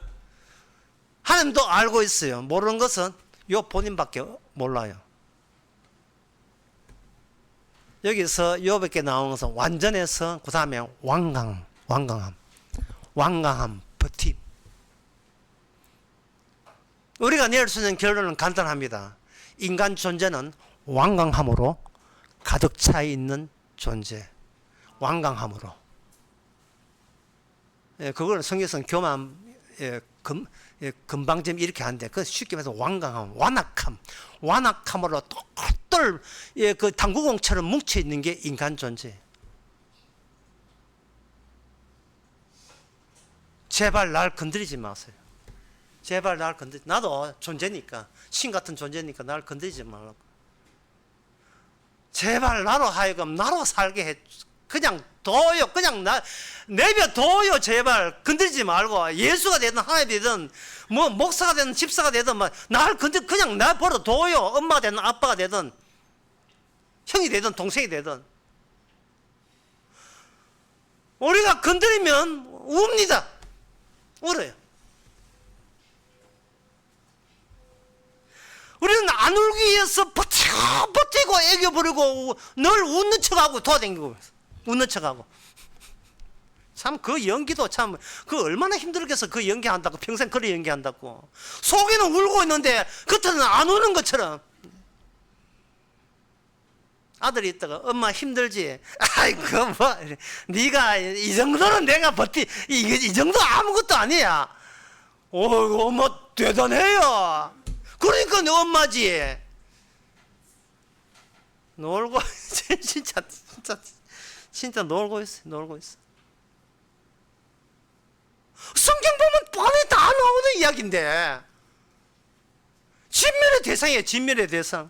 하나님도 알고 있어요. 모르는 것은 욥 본인밖에 몰라요. 여기서 욥에게 나오는 것은 완전해서 그 다음에 완강함, 버팀. 우리가 내릴 수 있는 결론은 간단합니다. 인간 존재는 완강함으로 가득 차 있는 존재. 완강함으로. 그걸 성경에서는 교만, 금방점 이렇게 하는데, 그 쉽게 말해서 완강함, 완악함으로 똘똘 그 당구공처럼 뭉쳐 있는 게 인간 존재. 제발 날 건드리지 마세요. 제발 날 나도 존재니까, 신 같은 존재니까 날 건드리지 말라고. 제발 나로 하여금 나로 살게 그냥 둬요. 그냥 내버려둬요. 제발 건드리지 말고. 예수가 되든 하나님이 되든 뭐 목사가 되든 집사가 되든 뭐 날 그냥 내버려둬요. 엄마가 되든 아빠가 되든 형이 되든 동생이 되든. 우리가 건드리면 웁니다. 울어요. 우리는 안 울기 위해서 버티고 애교 부리고 늘 웃는 척하고 도와다니고 웃는 척하고. 참 그 연기도 참 그 얼마나 힘들겠어. 그 연기한다고 평생 그래 연기한다고. 속에는 울고 있는데 겉에는 안 우는 것처럼. 아들이 있다가 엄마 힘들지? 아이고 뭐 네가 이 정도는 내가 이 정도 아무것도 아니야. 어이구 엄마 대단해요. 그러니까 내 엄마지. 놀고 진짜 놀고 있어. 놀고 있어. 성경 보면 안에 다 나오는 이야기인데 진멸의 대상이에요. 진멸의 대상.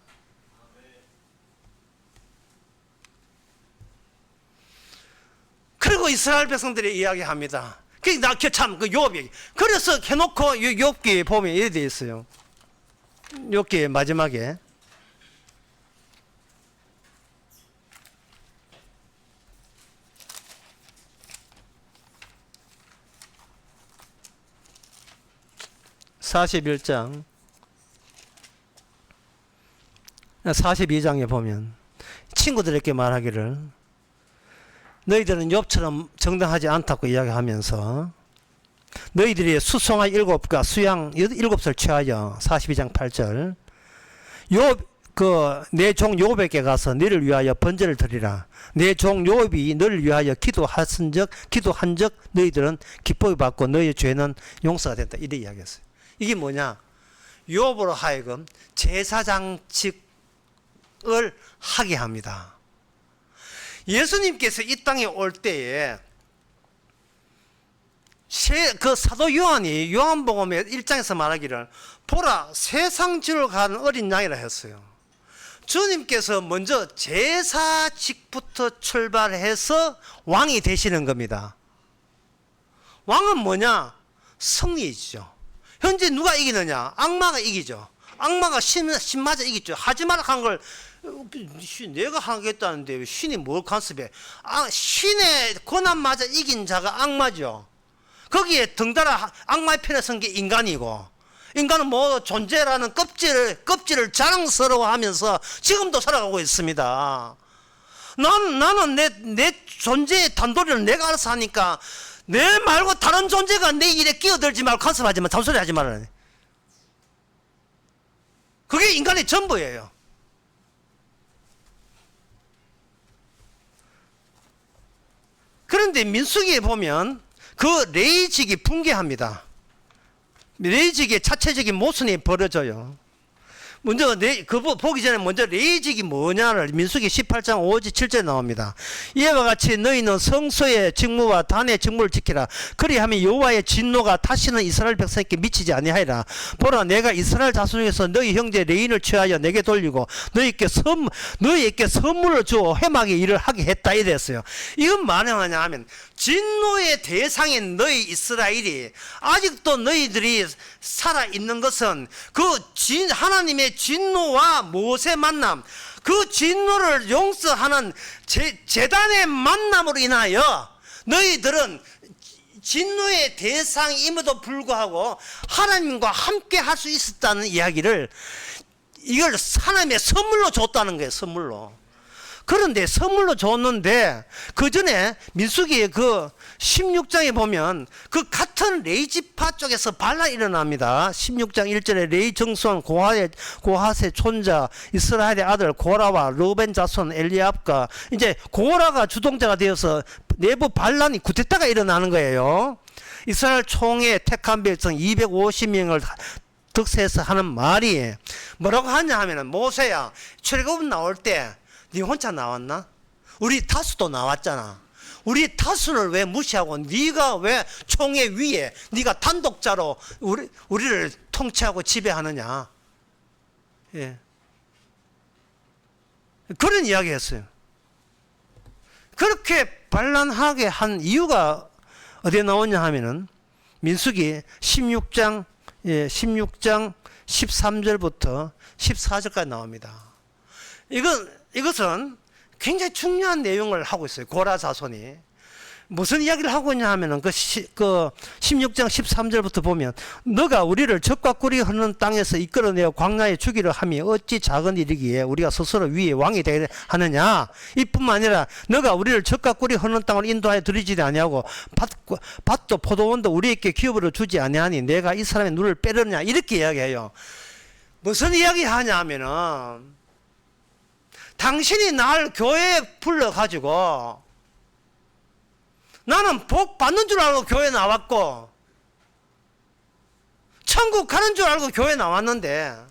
그리고 이스라엘 백성들이 이야기합니다. 그 욥이 그래서 해놓고 욥기 보면 이래 돼 있어요. 욥기 마지막에 (41장) 42장에 보면 친구들에게 말하기를 너희들은 욥처럼 정당하지 않다고 이야기하면서 너희들이 수송아 7과 수양 7을 취하여 42장 8절 내 종 욥에게 가서 너를 위하여 번제를 드리라. 내 종 욥이 너를 위하여 기도한 적 너희들은 기쁨을 받고 너희의 죄는 용서가 된다. 이래 이야기했어요. 이게 뭐냐? 욥으로 하여금 제사장직을 하게 합니다. 예수님께서 이 땅에 올 때에 그 사도 요한이 요한복음의 1장에서 말하기를 보라 세상 지로 가는 어린 양이라 했어요. 주님께서 먼저 제사직부터 출발해서 왕이 되시는 겁니다. 왕은 뭐냐? 승리이죠. 현재 누가 이기느냐? 악마가 이기죠. 악마가 신 맞아 이기죠. 하지 말라 한 걸 내가 하겠다는데 신이 뭘 간섭해? 신의 권한마저 이긴 자가 악마죠. 거기에 덩달아 악마의 편에 선 게 인간이고, 인간은 뭐 존재라는 껍질을 자랑스러워하면서 지금도 살아가고 있습니다. 나는 내 존재의 단도리를 내가 알아서 하니까 내 말고 다른 존재가 내 일에 끼어들지 말고 간섭하지 마, 잔소리 하지 말아요. 그게 인간의 전부예요. 그런데 민수기에 보면 그 레위직이 붕괴합니다. 레위직의 자체적인 모순이 벌어져요. 먼저 보기 전에 먼저 레위직이 뭐냐를 민수기 18장 5절 7절에 나옵니다. 이와 같이 너희는 성소의 직무와 단의 직무를 지키라. 그리하면 여호와의 진노가 다시는 이스라엘 백성에게 미치지 아니하리라. 보라 내가 이스라엘 자손 중에서 너희 형제 레인을 취하여 내게 돌리고 너희에게 선물을 주어 회막의 일을 하게 했다 이랬어요. 이건 뭐냐 하면 진노의 대상인 너희 이스라엘이 아직도 너희들이 살아있는 것은 하나님의 진노와 모세 만남, 그 진노를 용서하는 제단의 만남으로 인하여 너희들은 진노의 대상임에도 불구하고 하나님과 함께 할 수 있었다는 이야기를 이걸 하나님의 선물로 줬다는 거예요. 선물로. 그런데 선물로 줬는데 그 전에 민수기의 그 16장에 보면 그 같은 레이지파 쪽에서 반란이 일어납니다. 16장 1절에 레이 정손 고하세 촌자 이스라엘의 아들 고라와 르벤 자손 엘리압과 이제 고라가 주동자가 되어서 내부 반란이 구테타가 일어나는 거예요. 이스라엘 총회 택한 백성 250명을 득세해서 하는 말이 뭐라고 하냐 하면은 모세야 출애굽 나올 때 네 혼자 나왔나? 우리 다수도 나왔잖아. 우리 다수를 왜 무시하고 네가 왜 총회 위에 네가 단독자로 우리를 통치하고 지배하느냐? 예. 그런 이야기했어요. 그렇게 반란하게 한 이유가 어디에 나오냐 하면은 민수기 16장 13절부터 14절까지 나옵니다. 이것은 굉장히 중요한 내용을 하고 있어요. 고라 자손이 무슨 이야기를 하고 있냐 하면은 그 16장 13절부터 보면 너가 우리를 적과 꿀이 흐르는 땅에서 이끌어내어 광야에 주기를 하며 어찌 작은 일이기에 우리가 스스로 위에 왕이 되게 하느냐. 이뿐만 아니라 너가 우리를 적과 꿀이 흐르는 땅으로 인도하여 들이지도 아니하고 밭도 포도원도 우리에게 기업으로 주지 아니하니 내가 이 사람의 눈을 빼려냐. 이렇게 이야기해요. 무슨 이야기 하냐 하면은 당신이 날 교회에 불러가지고 나는 복 받는 줄 알고 교회 나왔고 천국 가는 줄 알고 교회 나왔는데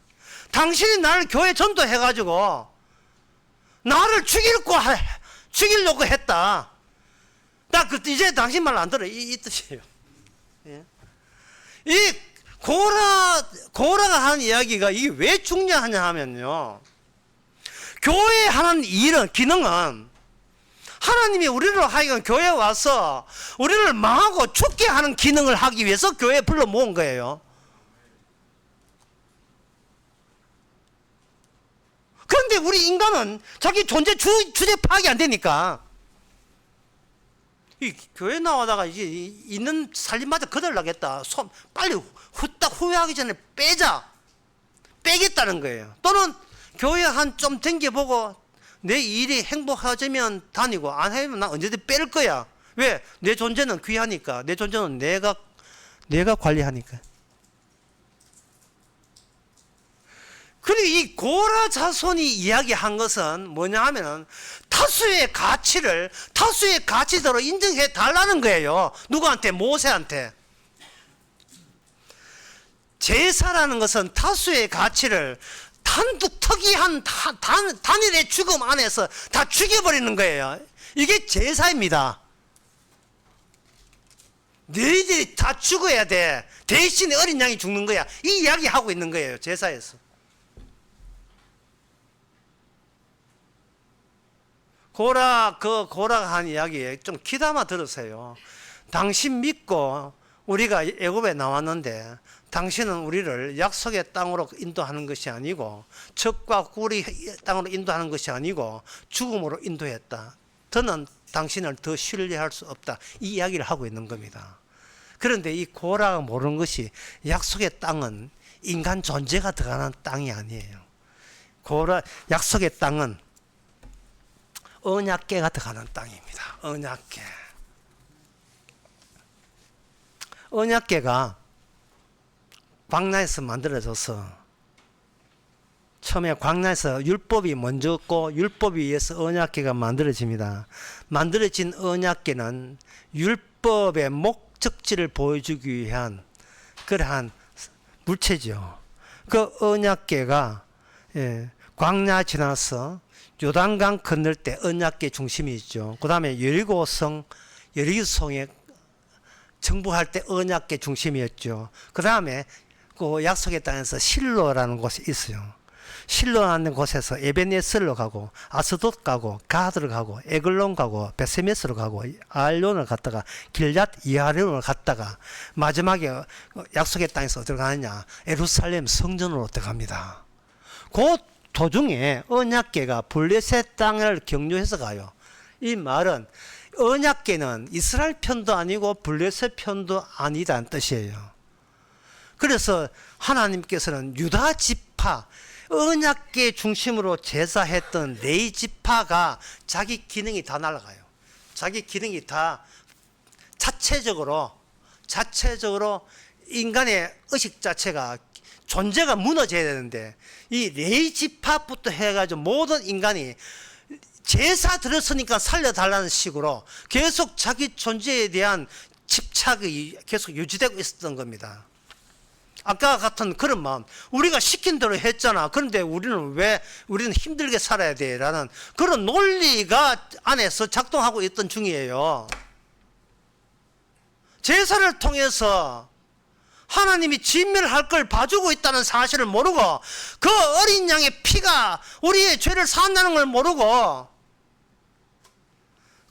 당신이 나를 교회 전도해가지고 나를 죽이려고 했다. 나 이제 당신 말 안 들어. 이 뜻이에요. 예? 이 고라가 하는 이야기가 이게 왜 중요하냐 하면요. 교회에 하는 일은, 기능은 하나님이 우리를 하여금 교회에 와서 우리를 망하고 죽게 하는 기능을 하기 위해서 교회에 불러 모은 거예요. 그런데 우리 인간은 자기 존재 주제 파악이 안 되니까 이 교회 나와다가 이제 있는 살림마저 거들나겠다. 빨리 후딱 후회하기 전에 빼겠다는 거예요. 또는 교회 한 좀 댕겨보고 내 일이 행복해지면 다니고 안 하면 나 언제든 뺄 거야. 왜? 내 존재는 귀하니까. 내 존재는 내가 관리하니까. 그리고 이 고라 자손이 이야기한 것은 뭐냐 하면은 타수의 가치대로 인정해 달라는 거예요. 누구한테? 모세한테. 제사라는 것은 타수의 가치를 특이한 단일의 죽음 안에서 다 죽여버리는 거예요. 이게 제사입니다. 너희들이 다 죽어야 돼. 대신에 어린 양이 죽는 거야. 이 이야기 하고 있는 거예요. 제사에서. 고라가 한 이야기 좀 귀담아 들으세요. 당신 믿고 우리가 애굽에 나왔는데 당신은 우리를 약속의 땅으로 인도하는 것이 아니고 적과 꿀이 땅으로 인도하는 것이 아니고 죽음으로 인도했다. 더는 당신을 더 신뢰할 수 없다. 이 이야기를 하고 있는 겁니다. 그런데 이 고라가 모르는 것이 약속의 땅은 인간 존재가 들어가는 땅이 아니에요. 약속의 땅은 언약궤가 들어가는 땅입니다. 언약궤가 광야에서 만들어져서 처음에 광야에서 율법이 먼저였고 율법에 의해서 언약궤가 만들어집니다. 만들어진 언약궤는 율법의 목적지를 보여주기 위한 그러한 물체죠. 그 언약궤가 광야 지나서 요단강 건널 때 언약궤 중심이 있죠. 그 다음에 여리고성에 정부할 때 언약궤 중심이었죠. 그 다음에 그 약속의 땅에서 실로라는 곳이 있어요. 실로라는 곳에서 에베네스로 가고 아스돗 가고 가드를 가고 에글론 가고 베세메스로 가고 알론을 갔다가 길랏 이하론을 갔다가 마지막에 약속의 땅에서 어디로 가느냐? 예루살렘 성전으로 들어갑니다. 그 도중에 언약궤가 블레셋 땅을 경유해서 가요. 이 말은 언약궤는 이스라엘 편도 아니고 블레셋 편도 아니다는 뜻이에요. 그래서 하나님께서는 유다 지파, 언약궤 중심으로 제사했던 레위 지파가 자기 기능이 다 날아가요. 자기 기능이 다 자체적으로 인간의 의식 자체가 존재가 무너져야 되는데 이 레위 지파부터 해가지고 모든 인간이 제사 들었으니까 살려달라는 식으로 계속 자기 존재에 대한 집착이 계속 유지되고 있었던 겁니다. 아까 같은 그런 마음, 우리가 시킨 대로 했잖아. 그런데 우리는 힘들게 살아야 돼? 라는 그런 논리가 안에서 작동하고 있던 중이에요. 제사를 통해서 하나님이 진멸할 걸 봐주고 있다는 사실을 모르고 그 어린 양의 피가 우리의 죄를 사한다는 걸 모르고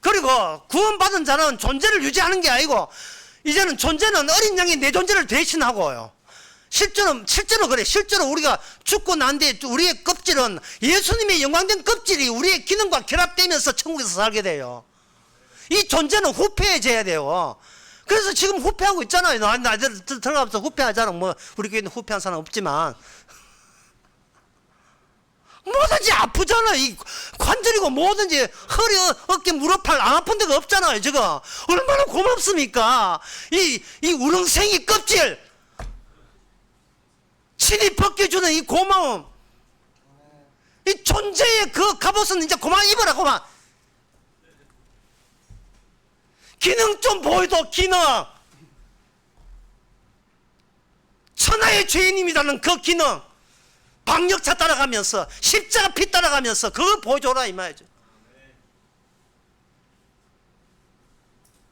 그리고 구원받은 자는 존재를 유지하는 게 아니고 이제는 존재는 어린 양이 내 존재를 대신하고요. 실제로 그래. 실제로 우리가 죽고 난 뒤에 우리의 껍질은 예수님의 영광된 껍질이 우리의 기능과 결합되면서 천국에서 살게 돼요. 이 존재는 후패해져야 돼요. 그래서 지금 후패하고 있잖아요. 나 들어가면서 후패하잖아. 뭐 우리 교회는 후패한 사람 없지만 뭐든지 아프잖아. 이 관절이고 뭐든지 허리, 어깨, 무릎, 팔 안 아픈 데가 없잖아요. 저거 얼마나 고맙습니까? 이 우렁생이 껍질 신이 벗겨주는 이 고마움, 이 존재의 그 갑옷은 이제 그만 입어라. 그만. 기능 좀 보여도 기능. 천하의 죄인입니다는 그 기능. 방역차 따라가면서 십자가 피 따라가면서 그걸 보여줘라 이 말이죠.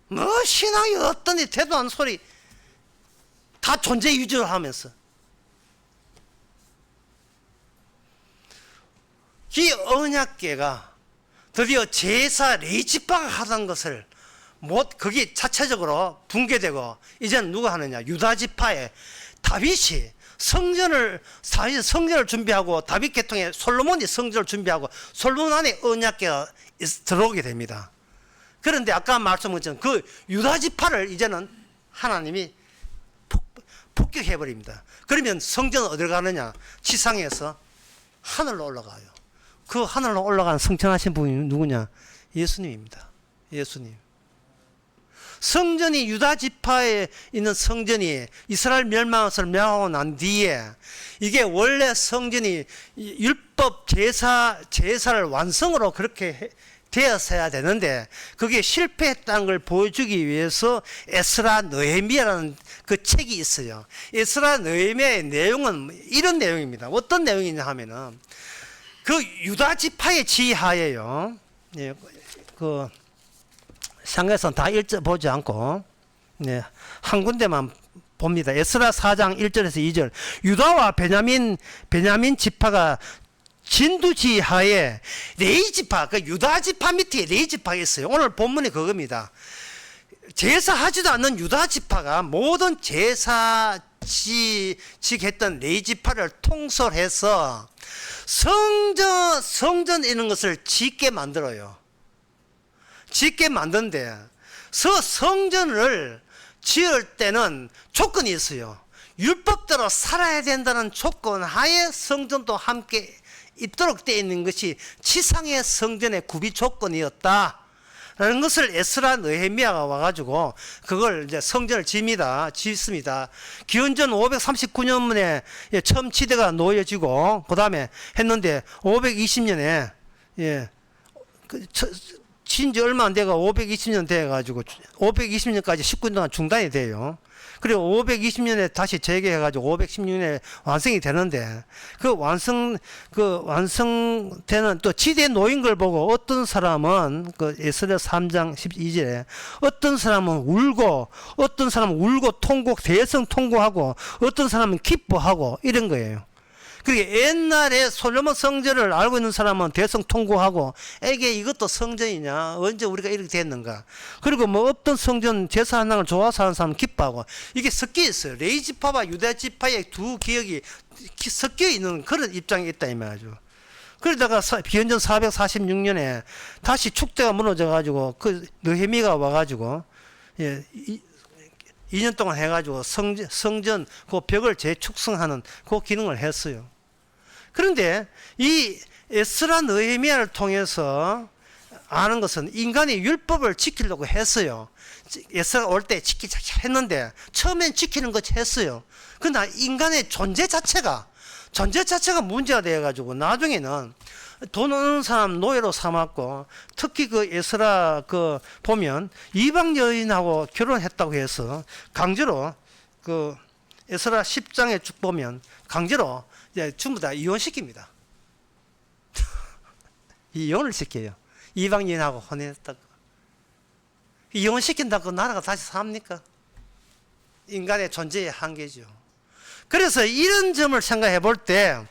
뭐 신앙이 어떤지 대도 안 소리 다 존재 유지를 하면서 이 언약궤가 드디어 제사 레이지파가 하던 것을 그게 자체적으로 붕괴되고 이제는 누가 하느냐? 유다지파의 다윗이 성전을 준비하고 다윗 계통의 솔로몬이 성전을 준비하고 솔로몬 안에 언약궤가 들어오게 됩니다. 그런데 아까 말씀드린 그 유다지파를 이제는 하나님이 폭격해 버립니다. 그러면 성전은 어디로 가느냐? 지상에서 하늘로 올라가요. 그 하늘로 올라가는 성천하신 분이 누구냐? 예수님입니다. 예수님. 성전이 유다 지파에 있는 성전이 이스라엘 멸망을 멸하고 난 뒤에 이게 원래 성전이 율법 제사를 완성으로 그렇게 되었어야 되는데 그게 실패했다는 걸 보여주기 위해서 에스라 느헤미야라는 그 책이 있어요. 에스라 느헤미야의 내용은 이런 내용입니다. 어떤 내용이냐 하면은 그 유다 지파의 지하에요. 예, 그 상에서는 다 보지 않고 네, 한 군데만 봅니다. 에스라 4장 1절에서 2절. 유다와 베냐민 지파가 진두지하에 레이지파, 그 유다 지파 밑에 레이지파가 있어요. 오늘 본문이 그겁니다. 제사하지도 않는 유다 지파가 모든 제사직했던 레이지파를 통솔해서 성전 이런 것을 짓게 만들어요. 짓게 만든데 성전을 지을 때는 조건이 있어요. 율법대로 살아야 된다는 조건 하에 성전도 함께 있도록 되어 있는 것이 지상의 성전의 구비 조건이었다 라는 것을 에스라 느헤미야가 와가지고 그걸 이제 성전을 짓습니다. 기원전 539년에 처음 지대가 놓여지고 그 다음에 했는데 520년에 진지 얼마 안 돼가 520년 돼가지고 520년까지 19년 동안 중단이 돼요. 그리고 520년에 다시 재개해가지고 516년에 완성이 되는데 그 완성되는 또 지대에 놓인 걸 보고 어떤 사람은 그 에스라 3장 12절에 어떤 사람은 울고 대성 통곡하고 어떤 사람은 기뻐하고 이런 거예요. 그게 옛날에 솔로몬 성전을 알고 있는 사람은 대성통곡하고 에게 이것도 성전이냐 언제 우리가 이렇게 됐는가. 그리고 뭐 어떤 성전 제사하는 걸 좋아서 하는 사람은 기뻐하고 이게 섞여 있어요. 레이지파와 유다지파의 두 기억이 섞여 있는 그런 입장이 있다 이 말이죠. 그러다가 기원전 446년에 다시 축대가 무너져 가지고 그 느헤미가 와 가지고 2년 동안 해가지고 성전 그 벽을 재축성하는 그 기능을 했어요. 그런데 이 에스라 느헤미야를 통해서 아는 것은 인간이 율법을 지키려고 했어요. 에스라 올 때 지키자 했는데 처음엔 지키는 것 했어요. 그러나 인간의 존재 자체가 문제가 되어가지고 나중에는 돈 없는 사람 노예로 삼았고 특히 그 에스라 그 보면 이방 여인하고 결혼했다고 해서 강제로 그 에스라 10장에 쭉 보면 강제로 이제 전부 다 이혼시킵니다. 이혼을 시켜요. 이방 여인하고 혼인했다고. 이혼시킨다고 나라가 다시 삽니까? 인간의 존재의 한계죠. 그래서 이런 점을 생각해 볼 때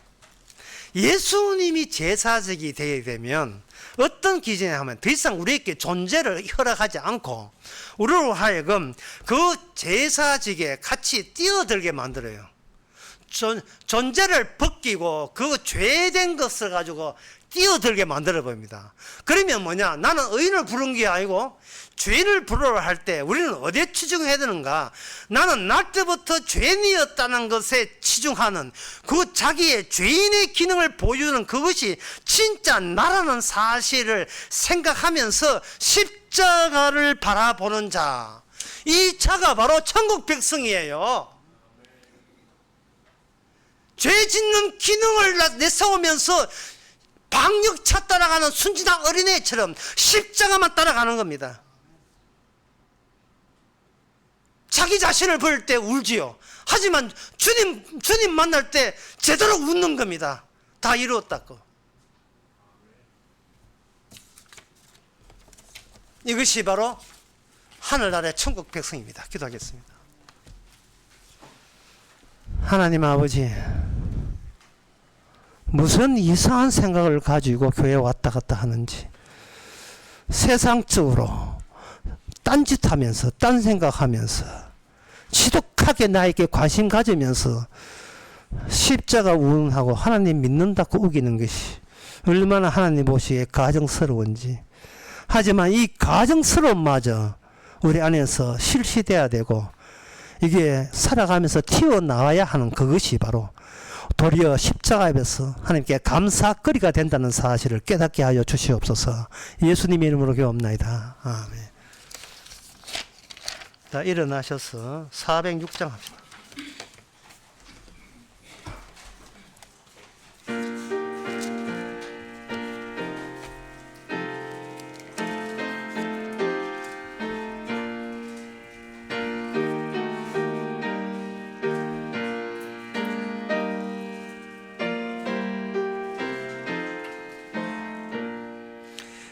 예수님이 제사장이 되게 되면 어떤 기준에 하면 더 이상 우리에게 존재를 허락하지 않고 우리로 하여금 그 제사직에 같이 뛰어들게 만들어요. 존재를 벗기고 그 죄된 것을 가지고 뛰어들게 만들어 봅니다. 그러면 뭐냐? 나는 의인을 부른 게 아니고 죄인을 부르러 할 때 우리는 어디에 치중해야 되는가? 나는 날 때부터 죄인이었다는 것에 치중하는 그 자기의 죄인의 기능을 보여주는 그것이 진짜 나라는 사실을 생각하면서 십자가를 바라보는 자, 이 자가 바로 천국 백성이에요. 죄 짓는 기능을 내세우면서 방역차 따라가는 순진한 어린애처럼 십자가만 따라가는 겁니다. 자기 자신을 볼 때 울지요. 하지만 주님 만날 때 제대로 웃는 겁니다. 다 이루었다고. 이것이 바로 하늘나라의 천국 백성입니다. 기도하겠습니다. 하나님 아버지, 무슨 이상한 생각을 가지고 교회에 왔다 갔다 하는지, 세상적으로 딴짓하면서 딴 생각하면서 지독하게 나에게 관심 가지면서 십자가 운운하고 하나님 믿는다고 우기는 것이 얼마나 하나님 보시기에 가정스러운지. 하지만 이 가정스러움마저 우리 안에서 실시돼야 되고 이게 살아가면서 튀어나와야 하는 그것이 바로 도리어 십자가 앞에서 하나님께 감사거리가 된다는 사실을 깨닫게 하여 주시옵소서. 예수님의 이름으로 기도합나이다. 아멘. 자, 일어나셔서 406장 합시다.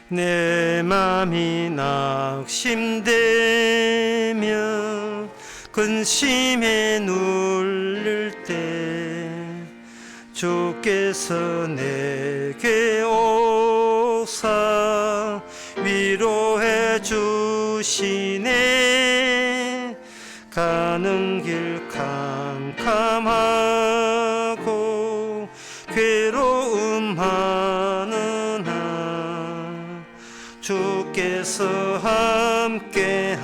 내 맘이 낙심되며 근심에 눌릴 때 주께서 내게 오사 위로해 주시네. 가는 길 캄캄하고 괴로움 많으나 주께서 함께하며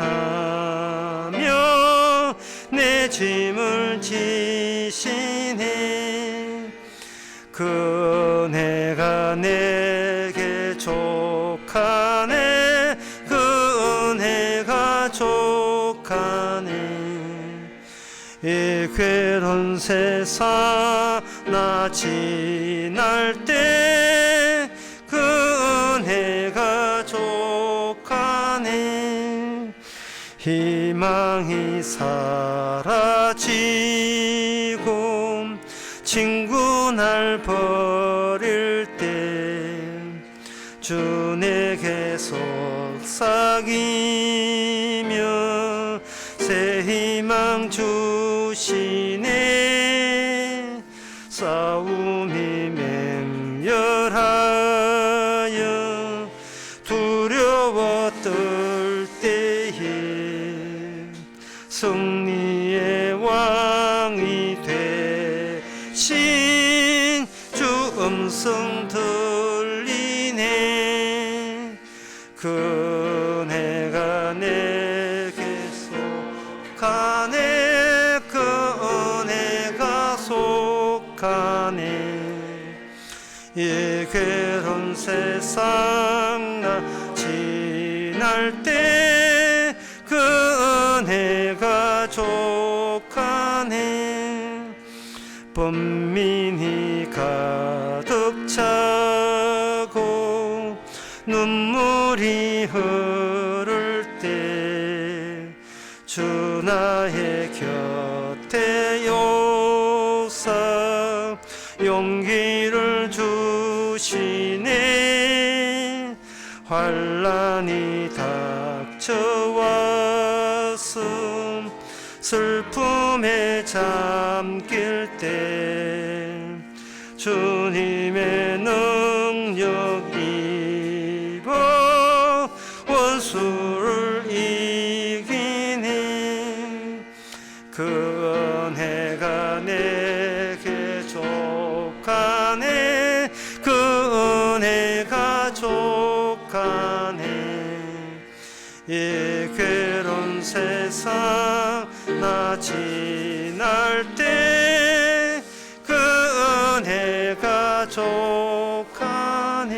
내 짐을 지시네. 그 은혜가 내게 족하네. 그 은혜가 족하네. 이 괴로운 세상 나 지날 때 그 은혜가 족하네. 희망이 사라지고 친구 날 버릴 때 주 내게 속삭이며 새 희망 주시네. 싸움이 맹렬하여 두려워 떨 때에 승리의 왕이 되신 주 음성 들리네. 그 은혜가 내게 속하네. 그 은혜가 속하네. 이 괴로운 세상 나 지날 때 그 은혜가 족하네. 번민이 가득 차고 눈물이 흐를 때 주 나의 곁에 오사 용기를 주시네. 환난이 닥쳐와서 슬픔에 잠길 때 주님의 능력 입어 원수를 이기니 그 은혜가 내게 족하네 그 은혜가 족하네 이 괴로운 세상 나 지날 때 그 은혜가 족하네.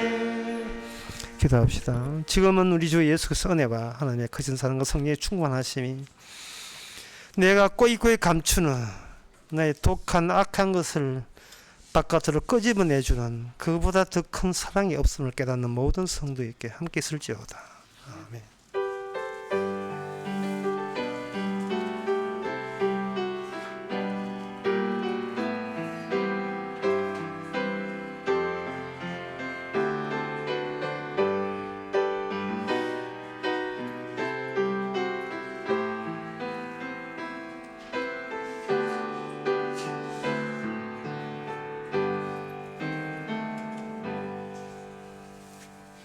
기도합시다. 지금은 우리 주 예수께서 은혜와 하나님의 크신 사랑과 성령의 충만하심이 내가 꼬이꼬이 감추는 나의 독한 악한 것을 바깥으로 끄집어내주는 그보다 더 큰 사랑이 없음을 깨닫는 모든 성도에게 함께 있을지어다.